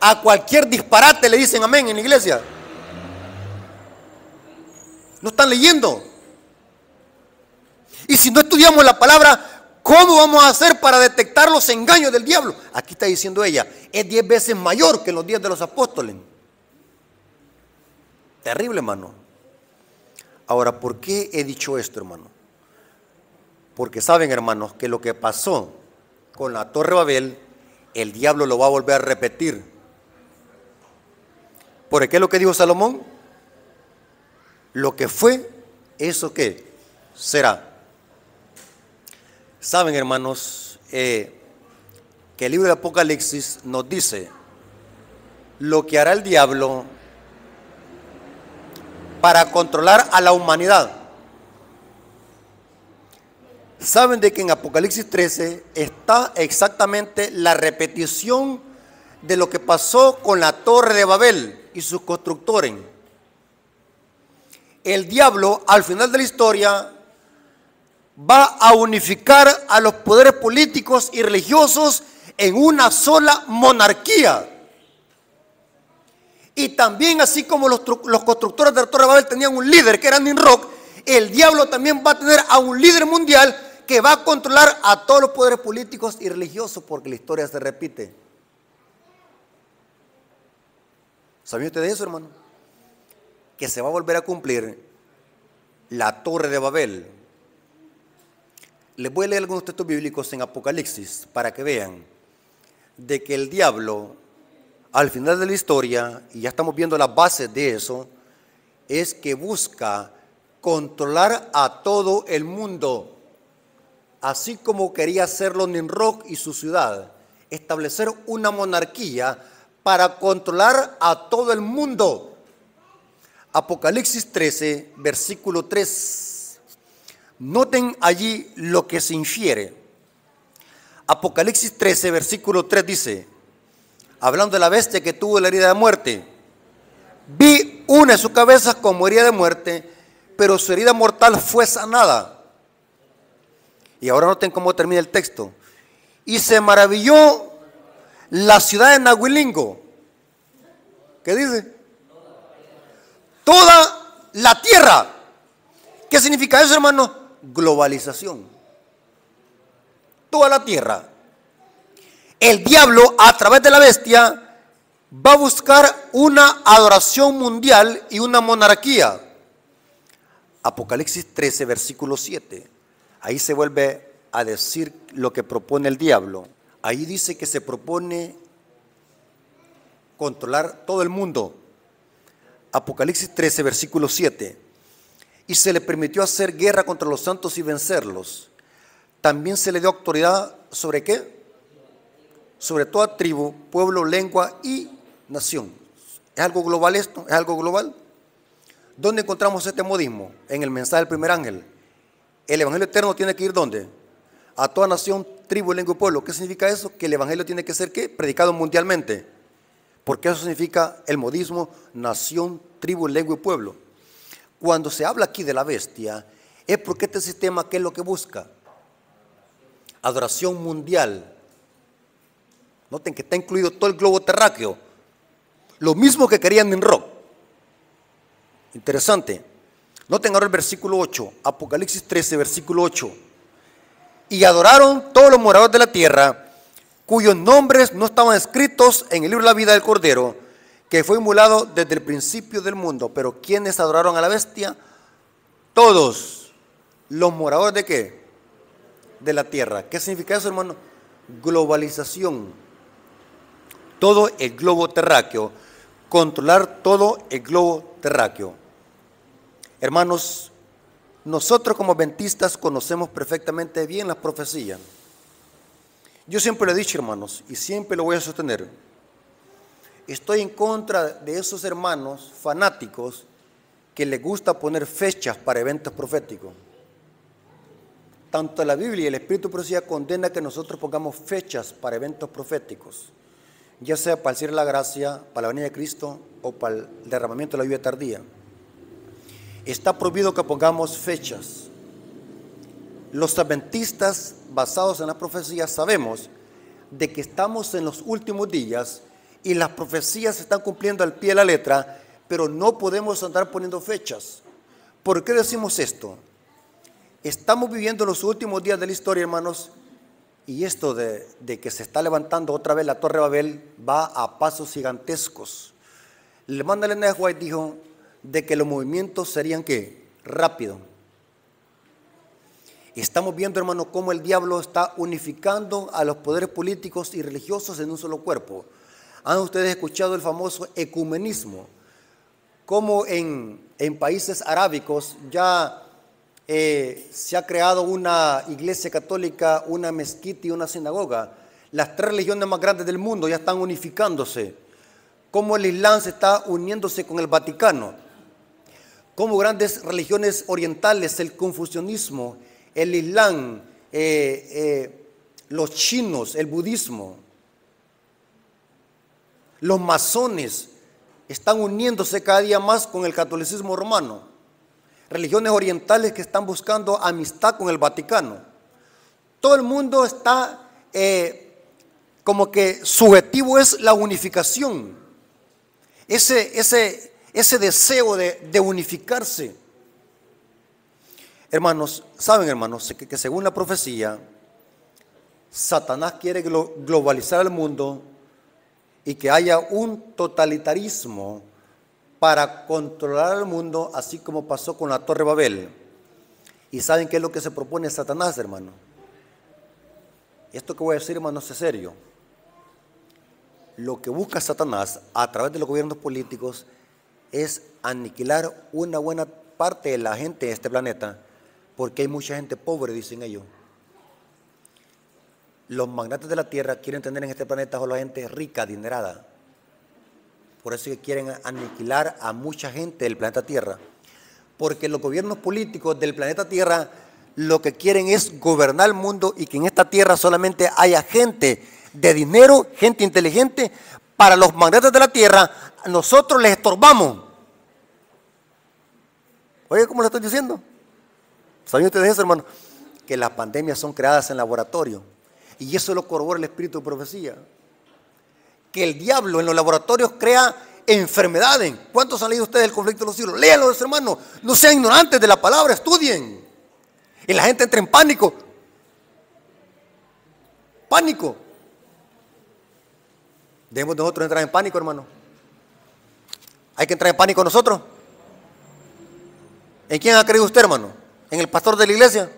A cualquier disparate le dicen amén en la iglesia. No están leyendo. Y si no estudiamos la palabra, ¿cómo vamos a hacer para detectar los engaños del diablo? Aquí está diciendo ella, es 10 veces mayor que en los días de los apóstoles. Terrible, hermano. Ahora, ¿por qué he dicho esto, hermano? Porque saben, hermanos, que lo que pasó con la Torre de Babel, el diablo lo va a volver a repetir. ¿Por qué es lo que dijo Salomón? Lo que fue, ¿eso qué? Será. Saben, hermanos, que el libro de Apocalipsis nos dice lo que hará el diablo para controlar a la humanidad. Saben de que en Apocalipsis 13 está exactamente la repetición de lo que pasó con la Torre de Babel y sus constructores. El diablo al final de la historia va a unificar a los poderes políticos y religiosos en una sola monarquía. Y también, así como los constructores de la Torre de Babel tenían un líder que era Nimrod, el diablo también va a tener a un líder mundial que va a controlar a todos los poderes políticos y religiosos, porque la historia se repite. ¿Sabían ustedes eso, hermano? Que se va a volver a cumplir la Torre de Babel. Les voy a leer algunos textos bíblicos en Apocalipsis para que vean de que el diablo, al final de la historia, y ya estamos viendo las bases de eso, es que busca controlar a todo el mundo, así como quería hacerlo Nimrod y su ciudad, establecer una monarquía para controlar a todo el mundo. Apocalipsis 13, versículo 3. Noten allí lo que se infiere. Apocalipsis 13, versículo 3 dice, hablando de la bestia que tuvo la herida de muerte, vi una de sus cabezas como herida de muerte, pero su herida mortal fue sanada. Y ahora noten cómo termina el texto. Y se maravilló la ciudad de Nahuilingo. ¿Qué dice? Toda la tierra. ¿Qué significa eso, hermano? Globalización. Toda la tierra. El diablo, a través de la bestia, va a buscar una adoración mundial y una monarquía. Apocalipsis 13, versículo 7. Ahí se vuelve a decir lo que propone el diablo. Ahí dice que se propone controlar todo el mundo. Apocalipsis 13, versículo 7. Y se le permitió hacer guerra contra los santos y vencerlos. También se le dio autoridad ¿sobre qué? Sobre toda tribu, pueblo, lengua y nación. ¿Es algo global esto? ¿Es algo global? ¿Dónde encontramos este modismo? En el mensaje del primer ángel. El evangelio eterno tiene que ir ¿dónde? A toda nación, tribu, lengua y pueblo. ¿Qué significa eso? Que el evangelio tiene que ser ¿qué? Predicado mundialmente. Porque eso significa el modismo nación, tribu, lengua y pueblo. Cuando se habla aquí de la bestia, Es porque este sistema, ¿qué es lo que busca? Adoración mundial. Noten que está incluido todo el globo terráqueo. Lo mismo que querían en rock. Interesante. Noten ahora el versículo 8, Apocalipsis 13, versículo 8. Y adoraron todos los moradores de la tierra, cuyos nombres no estaban escritos en el libro de la vida del Cordero, que fue inmolado desde el principio del mundo. Pero ¿quiénes adoraron a la bestia? Todos los moradores ¿de qué? De la tierra. ¿Qué significa eso, hermano? Globalización. Todo el globo terráqueo. Controlar todo el globo terráqueo. Hermanos, nosotros como adventistas conocemos perfectamente bien las profecías. Yo siempre lo he dicho, hermanos, y siempre lo voy a sostener. Estoy en contra de esos hermanos fanáticos que les gusta poner fechas para eventos proféticos. Tanto la Biblia y el Espíritu de Profecía condena que nosotros pongamos fechas para eventos proféticos, ya sea para el cielo de la gracia, para la venida de Cristo o para el derramamiento de la lluvia tardía. Está prohibido que pongamos fechas. Los adventistas, basados en las profecías, sabemos de que estamos en los últimos días y las profecías se están cumpliendo al pie de la letra, pero no podemos andar poniendo fechas. ¿Por qué decimos esto? Estamos viviendo los últimos días de la historia, hermanos, y esto de que se está levantando otra vez la Torre de Babel va a pasos gigantescos. El hermano Ellen G. White dijo de que los movimientos serían ¿qué? Rápido. Estamos viendo, hermano, cómo el diablo está unificando a los poderes políticos y religiosos en un solo cuerpo. ¿Han ustedes escuchado el famoso ecumenismo? Cómo en países arábicos ya se ha creado una iglesia católica, una mezquita y una sinagoga. Las tres religiones más grandes del mundo ya están unificándose. Cómo el Islam se está uniéndose con el Vaticano. Cómo grandes religiones orientales, el confucianismo, el Islam, los chinos, el budismo, los masones están uniéndose cada día más con el catolicismo romano. Religiones orientales que están buscando amistad con el Vaticano. Todo el mundo está como que su objetivo es la unificación. Ese deseo de unificarse. Hermanos, saben, hermanos, que según la profecía, Satanás quiere globalizar el mundo y que haya un totalitarismo para controlar el mundo, así como pasó con la Torre de Babel. ¿Y saben qué es lo que se propone Satanás, hermano? Esto que voy a decir, hermano, es serio. Lo que busca Satanás a través de los gobiernos políticos es aniquilar una buena parte de la gente de este planeta, porque hay mucha gente pobre, dicen ellos. Los magnates de la tierra quieren tener en este planeta solo gente rica, adinerada. Por eso que quieren aniquilar a mucha gente del planeta Tierra. Porque los gobiernos políticos del planeta Tierra lo que quieren es gobernar el mundo y que en esta tierra solamente haya gente de dinero, gente inteligente. Para los magnates de la tierra, nosotros les estorbamos. Oye, ¿cómo lo estoy diciendo? ¿Saben ustedes eso, hermano? Que las pandemias son creadas en laboratorio. Y eso lo corrobora el Espíritu de Profecía. Que el diablo en los laboratorios crea enfermedades. ¿Cuántos han leído ustedes el conflicto de los siglos? Léanlo, hermano. No sean ignorantes de la palabra, estudien. Y la gente entra en pánico. Pánico. Debemos nosotros entrar en pánico, hermano. Hay que entrar en pánico nosotros. ¿En quién ha creído usted, hermano? ¿En el pastor de la iglesia?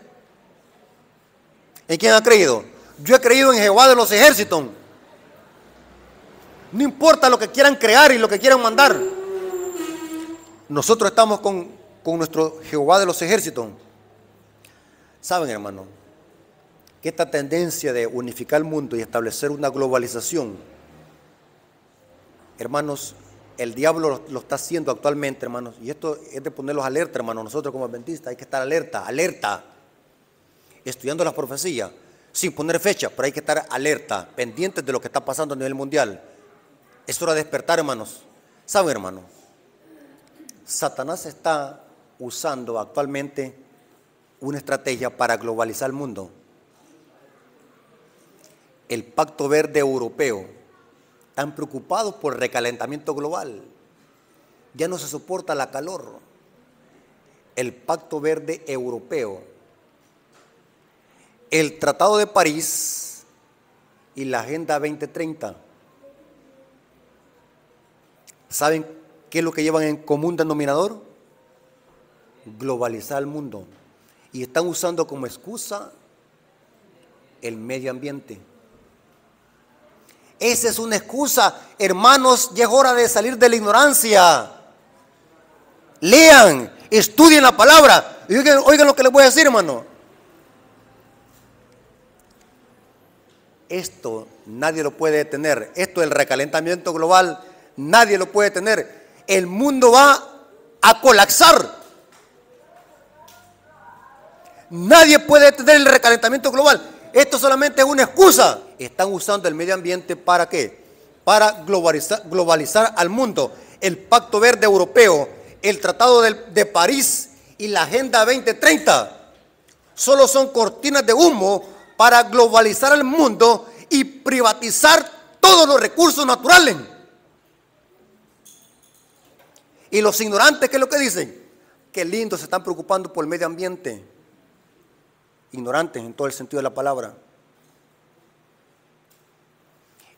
¿En quién ha creído? Yo he creído en Jehová de los ejércitos. No importa lo que quieran crear y lo que quieran mandar. Nosotros estamos con nuestro Jehová de los ejércitos. Saben, hermano, que esta tendencia de unificar el mundo y establecer una globalización, hermanos, el diablo lo está haciendo actualmente, hermanos. Y esto es de ponerlos alerta, hermanos. Nosotros como adventistas hay que estar alerta, estudiando las profecías, sin poner fecha, pero hay que estar alerta, pendientes de lo que está pasando a nivel mundial. Es hora de despertar, hermanos. ¿Saben, hermano? Satanás está usando actualmente una estrategia para globalizar el mundo. El Pacto Verde Europeo, tan preocupados por el recalentamiento global, ya no se soporta la calor. El Pacto Verde Europeo, el Tratado de París y la Agenda 2030. ¿Saben qué es lo que llevan en común denominador? Globalizar el mundo. Y están usando como excusa el medio ambiente. Esa es una excusa, hermanos, ya es hora de salir de la ignorancia. Lean, estudien la palabra. Y oigan lo que les voy a decir, hermano. Esto nadie lo puede detener. Esto del recalentamiento global, nadie lo puede detener. El mundo va a colapsar. Nadie puede detener el recalentamiento global. Esto solamente es una excusa. Están usando el medio ambiente ¿para qué? Para globalizar al mundo. El Pacto Verde Europeo, el Tratado de París y la Agenda 2030 solo son cortinas de humo para globalizar al mundo y privatizar todos los recursos naturales. Y los ignorantes, ¿qué es lo que dicen? Qué lindo, se están preocupando por el medio ambiente. Ignorantes en todo el sentido de la palabra.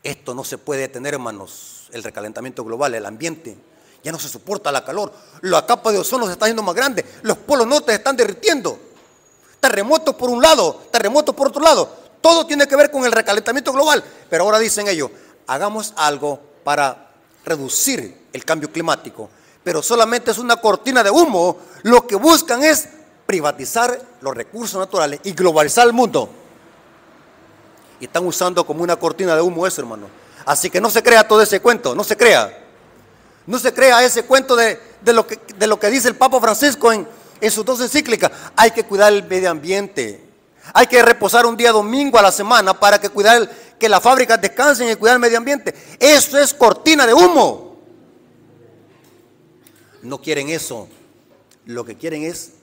Esto no se puede detener, hermanos. El recalentamiento global, el ambiente, ya no se soporta la calor. La capa de ozono se está haciendo más grande. Los polos norte se están derritiendo. Terremotos por un lado, terremotos por otro lado. Todo tiene que ver con el recalentamiento global. Pero ahora dicen ellos, hagamos algo para reducir el cambio climático. Pero solamente es una cortina de humo. Lo que buscan es privatizar los recursos naturales y globalizar el mundo. Y están usando como una cortina de humo eso, hermano. Así que no se crea todo ese cuento, no se crea. No se crea ese cuento de lo que dice el Papa Francisco en sus 2 encíclicas. Hay que cuidar el medio ambiente. Hay que reposar un día domingo a la semana para que las fábricas descansen y cuidar el medio ambiente. Eso es cortina de humo. No quieren eso. Lo que quieren es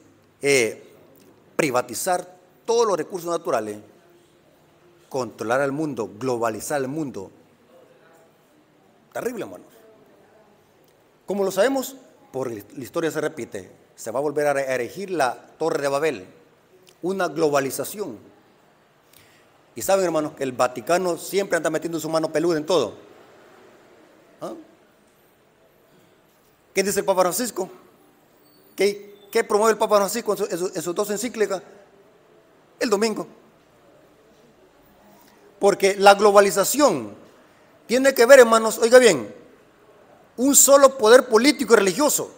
privatizar todos los recursos naturales, controlar al mundo, globalizar el mundo. Terrible, hermano. ¿Cómo lo sabemos? Porque la historia se repite. Se va a volver a erigir la Torre de Babel. Una globalización. Y saben, hermanos, que el Vaticano siempre anda metiendo su mano peluda en todo. ¿Ah? ¿Qué dice el Papa Francisco? ¿Qué promueve el Papa Francisco en sus 2 encíclicas? El domingo. Porque la globalización tiene que ver, hermanos, oiga bien, un solo poder político y religioso,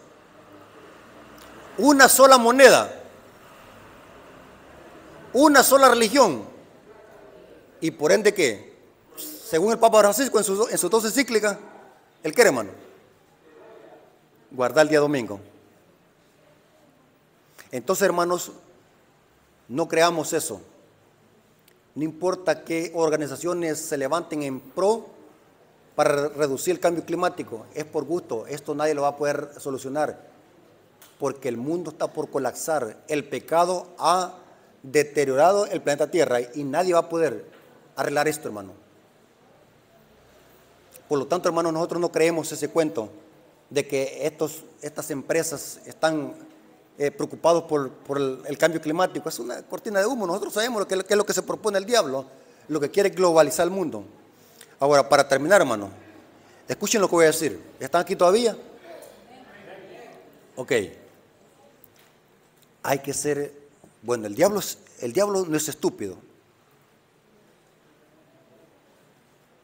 una sola moneda, una sola religión, y por ende, ¿qué? Según el Papa Francisco en sus 2 encíclicas, ¿el qué, hermano? Guardar el día domingo. Entonces, hermanos, no creamos eso. No importa qué organizaciones se levanten en pro para reducir el cambio climático, es por gusto. Esto nadie lo va a poder solucionar, porque el mundo está por colapsar. El pecado ha deteriorado el planeta Tierra y nadie va a poder arreglar esto, hermano. Por lo tanto, hermanos, nosotros no creemos ese cuento de que estas empresas están preocupados por el cambio climático. Es una cortina de humo. Nosotros sabemos qué es lo que se propone el diablo. Lo que quiere es globalizar el mundo. Ahora, para terminar, hermano, escuchen lo que voy a decir. ¿Están aquí todavía? Ok. Hay que ser, bueno, el diablo no es estúpido,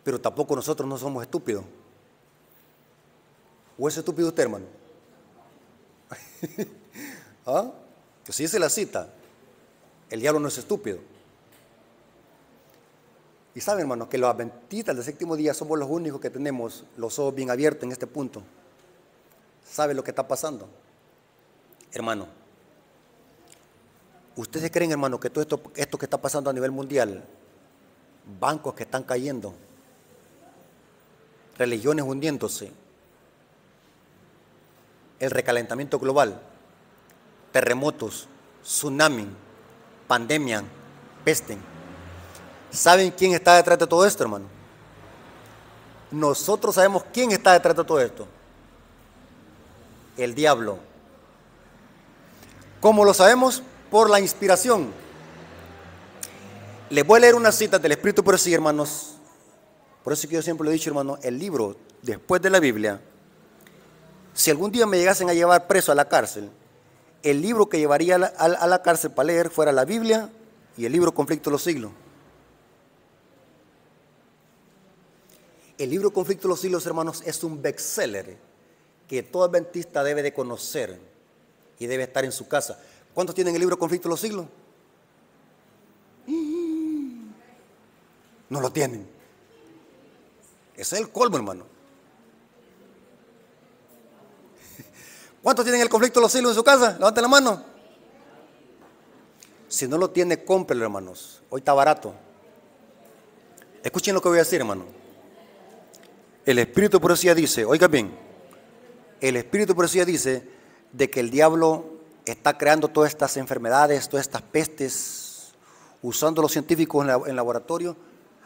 pero tampoco nosotros no somos estúpidos. ¿O es estúpido usted, hermano? ¿Ah? Que si dice la cita, el diablo no es estúpido. Y saben, hermanos, que los adventistas del 7º día somos los únicos que tenemos los ojos bien abiertos en este punto. ¿Saben lo que está pasando? Hermano, ¿ustedes creen, hermano, que todo esto que está pasando a nivel mundial, bancos que están cayendo, religiones hundiéndose, el recalentamiento global, terremotos, tsunami, pandemia, peste. ¿Saben quién está detrás de todo esto, hermano? Nosotros sabemos quién está detrás de todo esto. El diablo. ¿Cómo lo sabemos? Por la inspiración. Les voy a leer una cita del Espíritu por sí, hermanos. Por eso que yo siempre lo he dicho, hermano, el libro después de la Biblia, si algún día me llegasen a llevar preso a la cárcel, el libro que llevaría a la cárcel para leer fuera la Biblia y el libro Conflicto de los Siglos. El libro Conflicto de los Siglos, hermanos, es un bestseller que todo adventista debe de conocer y debe estar en su casa. ¿Cuántos tienen el libro Conflicto de los Siglos? No lo tienen. Ese es el colmo, hermano. ¿Cuántos tienen el Conflicto de los Siglos en su casa? Levanten la mano. Si no lo tiene, cómprelo, hermanos. Hoy está barato. Escuchen lo que voy a decir, hermano. El Espíritu de Profecía dice, oiga bien, el Espíritu de Profecía dice de que el diablo está creando todas estas enfermedades, todas estas pestes, usando a los científicos en laboratorio,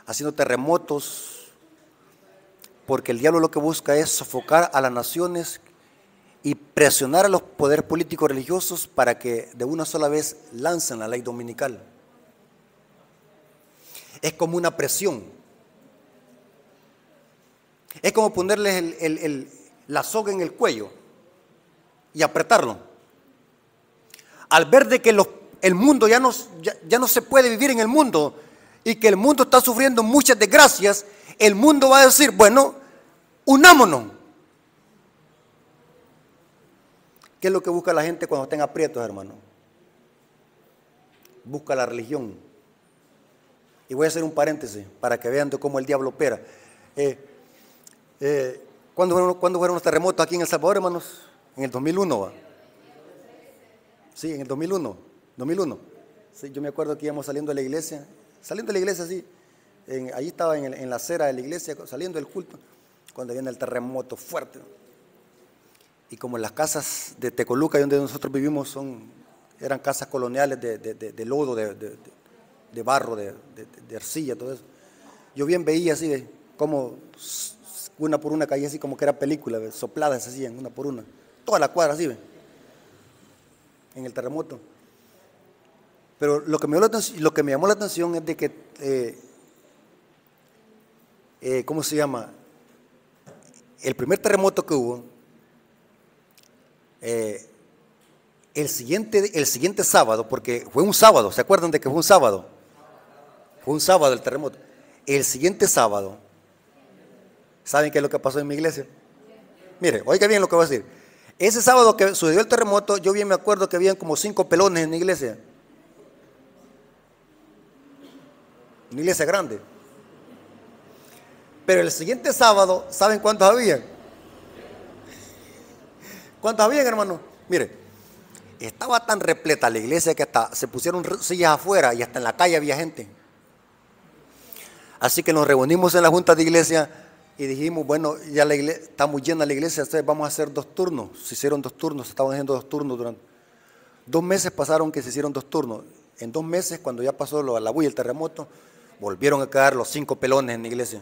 haciendo terremotos, porque el diablo lo que busca es sofocar a las naciones y presionar a los poderes políticos religiosos para que de una sola vez lancen la ley dominical. Es como una presión. Es como ponerles la soga en el cuello y apretarlo. Al ver de que el mundo ya no se puede vivir en el mundo y que el mundo está sufriendo muchas desgracias, el mundo va a decir, bueno, unámonos. ¿Qué es lo que busca la gente cuando estén aprietos, hermano? Busca la religión. Y voy a hacer un paréntesis para que vean de cómo el diablo opera. ¿Cuándo fueron los terremotos aquí en El Salvador, hermanos? En el 2001, ¿va? Sí, en el 2001. Sí, yo me acuerdo que íbamos saliendo de la iglesia, sí. Allí estaba en la acera de la iglesia, saliendo del culto, cuando viene el terremoto fuerte. Y como las casas de Tecoluca, donde nosotros vivimos, eran casas coloniales de lodo, de barro, de arcilla, todo eso. Yo bien veía así, como una por una caía así como que era película, sopladas así, una por una. Toda la cuadra así, en el terremoto. Pero lo que me llamó la atención es de que, ¿cómo se llama? El primer terremoto que hubo, el siguiente sábado, porque fue un sábado, ¿se acuerdan de que fue un sábado? Fue un sábado el terremoto. El siguiente sábado, ¿saben qué es lo que pasó en mi iglesia? Mire, oiga bien lo que voy a decir. Ese sábado que sucedió el terremoto, yo bien me acuerdo que habían como 5 pelones en la iglesia. Una iglesia grande. Pero el siguiente sábado, ¿saben cuántos había? ¿Cuántos habían, hermano? Mire, estaba tan repleta la iglesia que hasta se pusieron sillas afuera y hasta en la calle había gente. Así que nos reunimos en la junta de iglesia y dijimos, bueno, ya está muy llena la iglesia, entonces vamos a hacer 2 turnos. Se hicieron 2 turnos, estaban haciendo 2 turnos durante 2 meses pasaron que se hicieron 2 turnos. En 2 meses, cuando ya pasó la bulla, el terremoto, volvieron a quedar los 5 pelones en la iglesia.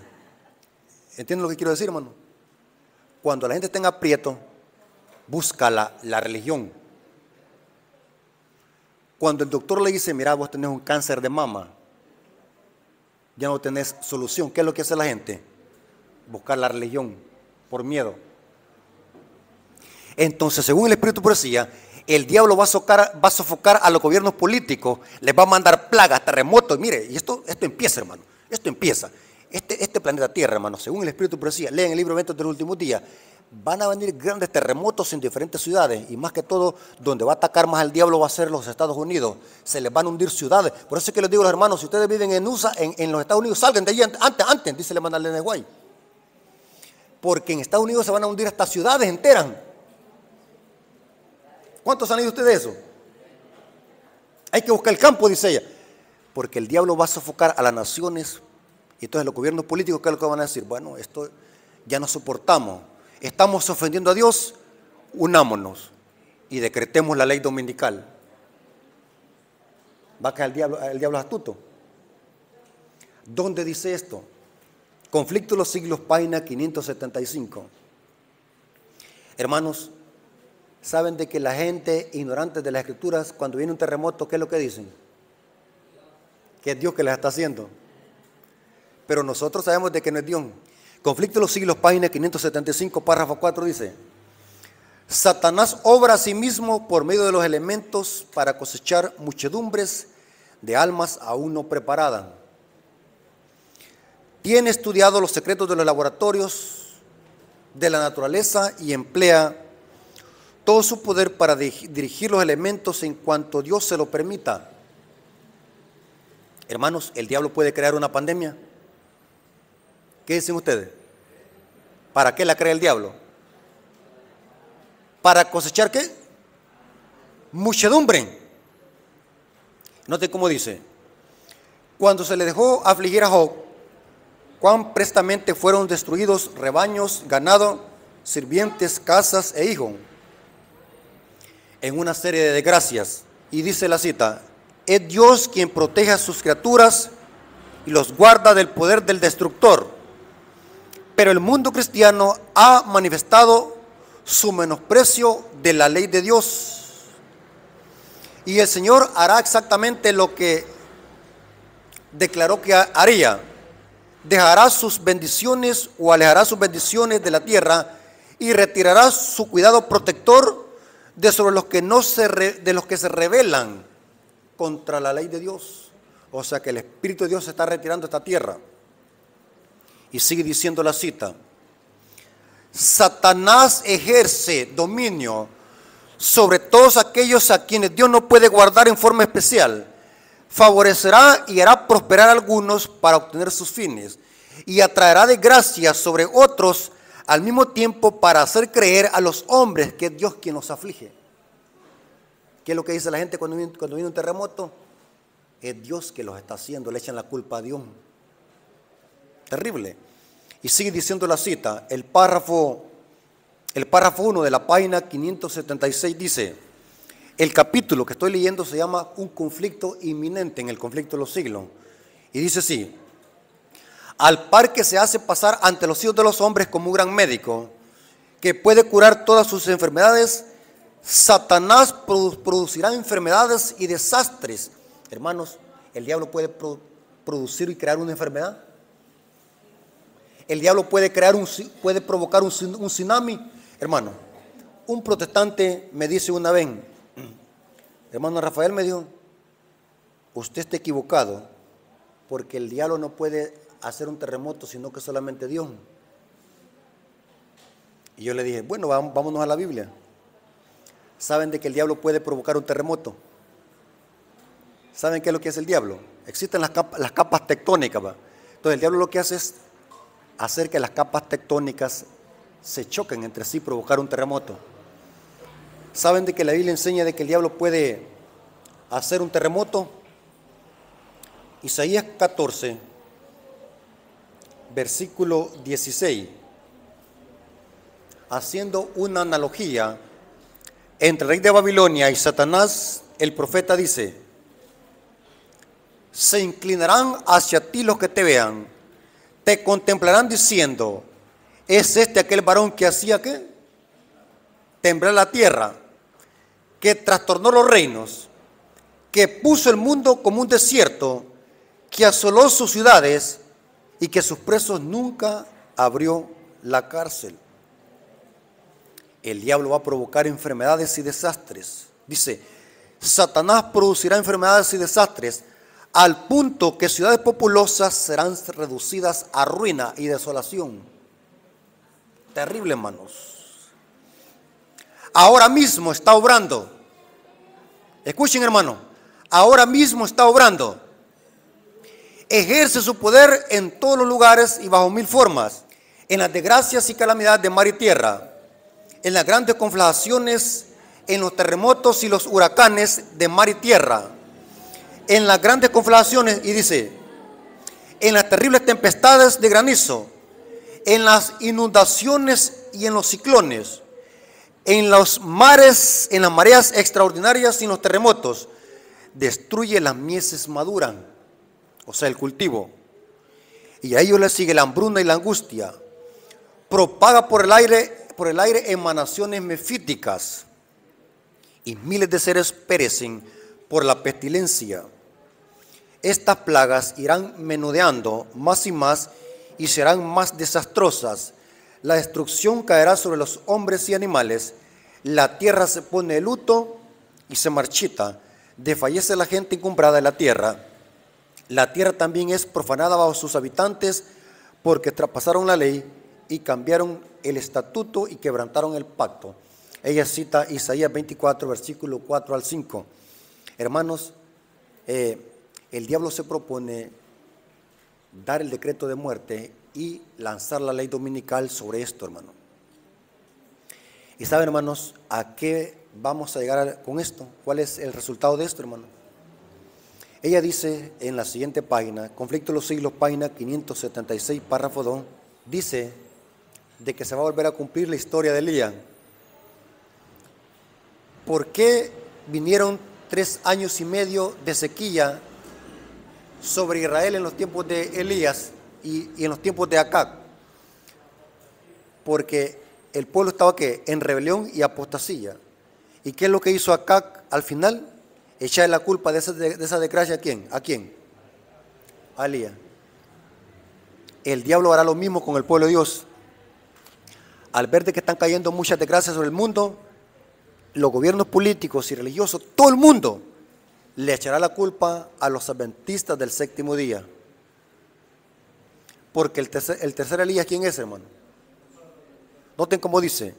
¿Entienden lo que quiero decir, hermano? Cuando la gente tenga aprieto, busca la religión. Cuando el doctor le dice, mira, vos tenés un cáncer de mama, ya no tenés solución. ¿Qué es lo que hace la gente? Buscar la religión por miedo. Entonces, según el Espíritu de Profecía, el diablo va a sofocar a los gobiernos políticos, les va a mandar plagas, terremotos. Mire, y esto empieza, hermano. Esto empieza. Este planeta Tierra, hermano, según el Espíritu de Profecía, leen el libro Eventos de los Últimos Días, van a venir grandes terremotos en diferentes ciudades y más que todo, donde va a atacar más al diablo va a ser los Estados Unidos. Se les van a hundir ciudades. Por eso es que les digo a los hermanos, si ustedes viven en USA, en los Estados Unidos, salgan de allí antes, dice el hermano Elena White. Porque en Estados Unidos se van a hundir hasta ciudades enteras. ¿Cuántos han oído ustedes de eso? Hay que buscar el campo, dice ella. Porque el diablo va a sofocar a las naciones. Y entonces los gobiernos políticos, ¿qué es lo que van a decir? Bueno, esto ya no soportamos. Estamos ofendiendo a Dios, unámonos y decretemos la ley dominical. Va a caer el diablo es astuto. ¿Dónde dice esto? Conflicto de los siglos, página 575. Hermanos, ¿saben de que la gente ignorante de las escrituras, cuando viene un terremoto, qué es lo que dicen? Que es Dios que las está haciendo. Pero nosotros sabemos de que no es Dios. Conflicto de los siglos, página 575, párrafo 4 dice: Satanás obra a sí mismo por medio de los elementos para cosechar muchedumbres de almas aún no preparadas. Tiene estudiado los secretos de los laboratorios de la naturaleza y emplea todo su poder para dirigir los elementos en cuanto Dios se lo permita. Hermanos, ¿el diablo puede crear una pandemia? ¿Qué dicen ustedes? ¿Para qué la crea el diablo? ¿Para cosechar qué? Muchedumbre. Note cómo dice: cuando se le dejó afligir a Job, cuán prestamente fueron destruidos rebaños, ganado, sirvientes, casas e hijos, en una serie de desgracias. Y dice la cita: es Dios quien protege a sus criaturas y los guarda del poder del destructor. Pero el mundo cristiano ha manifestado su menosprecio de la ley de Dios. Y el Señor hará exactamente lo que declaró que haría. Dejará sus bendiciones o alejará sus bendiciones de la tierra y retirará su cuidado protector de sobre los que de los que se rebelan contra la ley de Dios. O sea que el Espíritu de Dios se está retirando de esta tierra. Y sigue diciendo la cita: Satanás ejerce dominio sobre todos aquellos a quienes Dios no puede guardar en forma especial. Favorecerá y hará prosperar a algunos para obtener sus fines, y atraerá desgracias sobre otros al mismo tiempo para hacer creer a los hombres que es Dios quien los aflige. ¿Qué es lo que dice la gente cuando viene un terremoto? Es Dios que los está haciendo, le echan la culpa a Dios. Terrible. Y sigue diciendo la cita, el párrafo 1 de la página 576 dice: el capítulo que estoy leyendo se llama Un conflicto inminente en el conflicto de los siglos. Y dice así: al par que se hace pasar ante los hijos de los hombres como un gran médico que puede curar todas sus enfermedades, Satanás producirá enfermedades y desastres. Hermanos, ¿el diablo puede producir y crear una enfermedad? ¿El diablo puede provocar un tsunami? Hermano, un protestante me dice una vez: hermano Rafael, me dijo, usted está equivocado, porque el diablo no puede hacer un terremoto, sino que solamente Dios. Y yo le dije: bueno, vámonos a la Biblia. ¿Saben de que el diablo puede provocar un terremoto? ¿Saben qué es lo que hace el diablo? Existen las capas tectónicas, ¿va? Entonces el diablo lo que hace es hacer que las capas tectónicas se choquen entre sí, provocar un terremoto. ¿Saben de que la Biblia enseña de que el diablo puede hacer un terremoto? Isaías 14, versículo 16, haciendo una analogía entre el rey de Babilonia y Satanás, el profeta dice: se inclinarán hacia ti los que te vean, te contemplarán diciendo: ¿es este aquel varón que hacía qué? Temblar la tierra, que trastornó los reinos, que puso el mundo como un desierto, que asoló sus ciudades y que sus presos nunca abrió la cárcel. El diablo va a provocar enfermedades y desastres. Dice: Satanás producirá enfermedades y desastres al punto que ciudades populosas serán reducidas a ruina y desolación. Terrible, hermanos. Ahora mismo está obrando. Escuchen, hermano. Ahora mismo está obrando. Ejerce su poder en todos los lugares y bajo mil formas. En las desgracias y calamidades de mar y tierra, en las grandes conflagraciones, en los terremotos y los huracanes de mar y tierra, en las grandes conflagraciones, y dice, en las terribles tempestades de granizo, en las inundaciones y en los ciclones, en los mares, en las mareas extraordinarias y en los terremotos, destruye las mieses maduran, o sea, el cultivo. Y a ellos les sigue la hambruna y la angustia. Propaga por el aire emanaciones mefíticas, y miles de seres perecen por la pestilencia. Estas plagas irán menudeando más y más y serán más desastrosas. La destrucción caerá sobre los hombres y animales. La tierra se pone de luto y se marchita. Desfallece la gente encumbrada de la tierra. La tierra también es profanada bajo sus habitantes, porque traspasaron la ley y cambiaron el estatuto y quebrantaron el pacto. Ella cita Isaías 24, versículo 4 al 5. Hermanos, el diablo se propone dar el decreto de muerte y lanzar la ley dominical sobre esto, hermano. Y saben, hermanos, ¿a qué vamos a llegar con esto? ¿Cuál es el resultado de esto, hermano? Ella dice en la siguiente página, Conflicto de los Siglos, página 576, párrafo 2, dice de que se va a volver a cumplir la historia de Elías. ¿Por qué vinieron 3 años y medio de sequía sobre Israel en los tiempos de Elías y en los tiempos de Acab? Porque el pueblo estaba ¿qué? En rebelión y apostasía. ¿Y qué es lo que hizo Acab al final? Echarle la culpa de esa desgracia ¿a quién? ¿A quién? A Elías. El diablo hará lo mismo con el pueblo de Dios. Al ver de que están cayendo muchas desgracias sobre el mundo, los gobiernos políticos y religiosos, todo el mundo le echará la culpa a los adventistas del séptimo día. Porque el tercer Elías, ¿quién es, hermano? Noten cómo dice: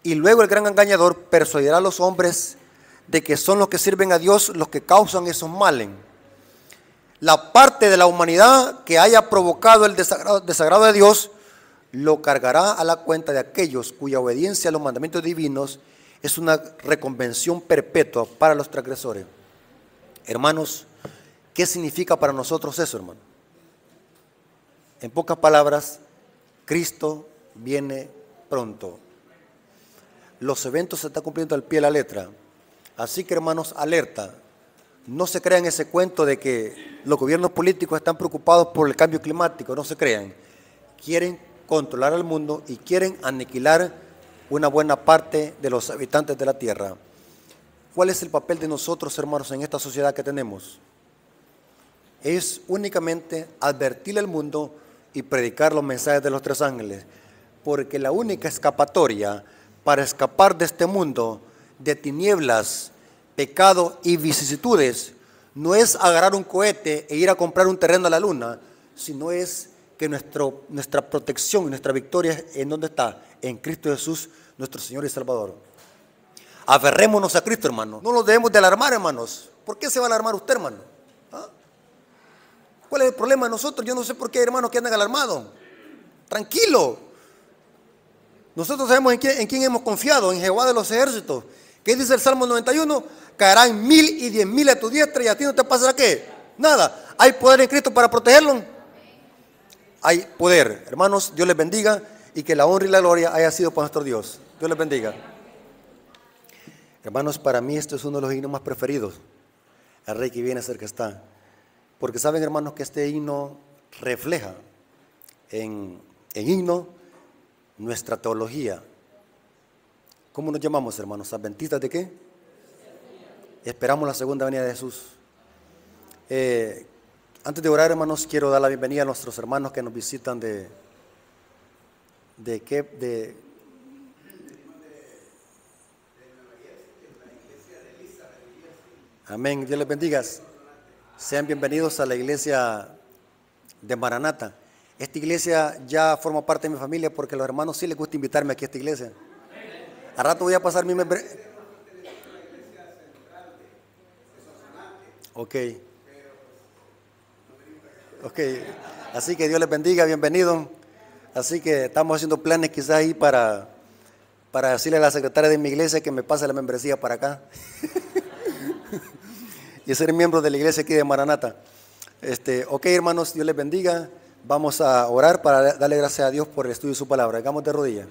y luego el gran engañador persuadirá a los hombres de que son los que sirven a Dios los que causan esos males. La parte de la humanidad que haya provocado el desagrado de Dios lo cargará a la cuenta de aquellos cuya obediencia a los mandamientos divinos es una reconvención perpetua para los transgresores. Hermanos, ¿qué significa para nosotros eso, hermano? En pocas palabras, Cristo viene pronto. Los eventos se están cumpliendo al pie de la letra. Así que, hermanos, alerta. No se crean ese cuento de que los gobiernos políticos están preocupados por el cambio climático. No se crean. Quieren controlar al mundo y quieren aniquilar una buena parte de los habitantes de la tierra. ¿Cuál es el papel de nosotros, hermanos, en esta sociedad que tenemos? Es únicamente advertirle al mundo y predicar los mensajes de los 3 ángeles, porque la única escapatoria para escapar de este mundo de tinieblas, pecado y vicisitudes no es agarrar un cohete e ir a comprar un terreno a la luna, sino es que nuestra protección y nuestra victoria, ¿en dónde está? En Cristo Jesús, nuestro Señor y Salvador. Aferrémonos a Cristo, hermano. No nos debemos de alarmar, hermanos. ¿Por qué se va a alarmar usted, hermano? ¿Ah? ¿Cuál es el problema de nosotros? Yo no sé por qué hay hermanos que andan alarmados. Tranquilo. Nosotros sabemos en quién hemos confiado, en Jehová de los ejércitos. ¿Qué dice el Salmo 91? Caerán 1000 y 10.000 a tu diestra y a ti no te pasará ¿qué? Nada. ¿Hay poder en Cristo para protegerlo? Hay poder. Hermanos, Dios les bendiga y que la honra y la gloria haya sido para nuestro Dios. Dios les bendiga. Hermanos, para mí esto es uno de los himnos más preferidos. El Rey que viene cerca está. Porque saben, hermanos, que este himno refleja en himno nuestra teología. ¿Cómo nos llamamos, hermanos? ¿Adventistas de qué? Esperamos la segunda venida de Jesús. Antes de orar, hermanos, quiero dar la bienvenida a nuestros hermanos que nos visitan Amén, Dios les bendiga. Sean bienvenidos a la iglesia de Maranata. Esta iglesia ya forma parte de mi familia porque a los hermanos sí les gusta invitarme aquí a esta iglesia. A rato voy a pasar mi membresía. Ok. Así que Dios les bendiga, bienvenidos. Así que estamos haciendo planes quizás ahí para decirle a la secretaria de mi iglesia que me pase la membresía para acá. Y ser miembro de la iglesia aquí de Maranata. Ok, hermanos, Dios les bendiga. Vamos a orar para darle gracias a Dios por el estudio de su palabra. Hagamos de rodillas.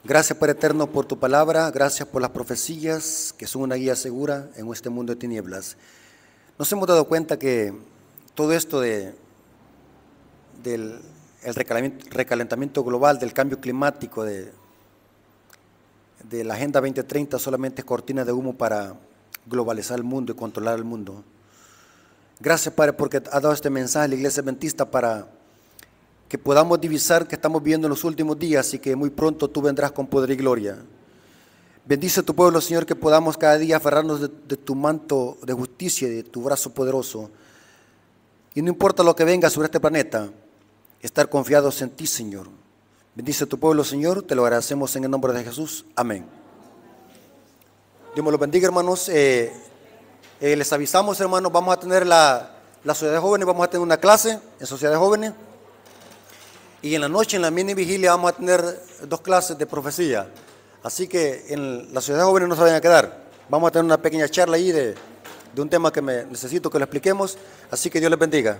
Gracias, Padre eterno, por tu palabra. Gracias por las profecías que son una guía segura en este mundo de tinieblas. Nos hemos dado cuenta que todo esto del recalentamiento global, del cambio climático, de la Agenda 2030 solamente es cortina de humo para globalizar el mundo y controlar el mundo. Gracias, Padre, porque has dado este mensaje a la Iglesia Adventista para que podamos divisar que estamos viviendo en los últimos días y que muy pronto tú vendrás con poder y gloria. Bendice a tu pueblo, Señor, que podamos cada día aferrarnos de tu manto de justicia y de tu brazo poderoso. Y no importa lo que venga sobre este planeta, estar confiados en ti, Señor. Bendice a tu pueblo, Señor, te lo agradecemos en el nombre de Jesús. Amén. Dios me los bendiga, hermanos. Les avisamos, hermanos, vamos a tener la Sociedad de Jóvenes, vamos a tener una clase en Sociedad de Jóvenes. Y en la noche, en la mini vigilia, vamos a tener 2 clases de profecía. Así que en la Sociedad de Jóvenes no se vayan a quedar. Vamos a tener una pequeña charla ahí de un tema que necesito que lo expliquemos. Así que Dios les bendiga.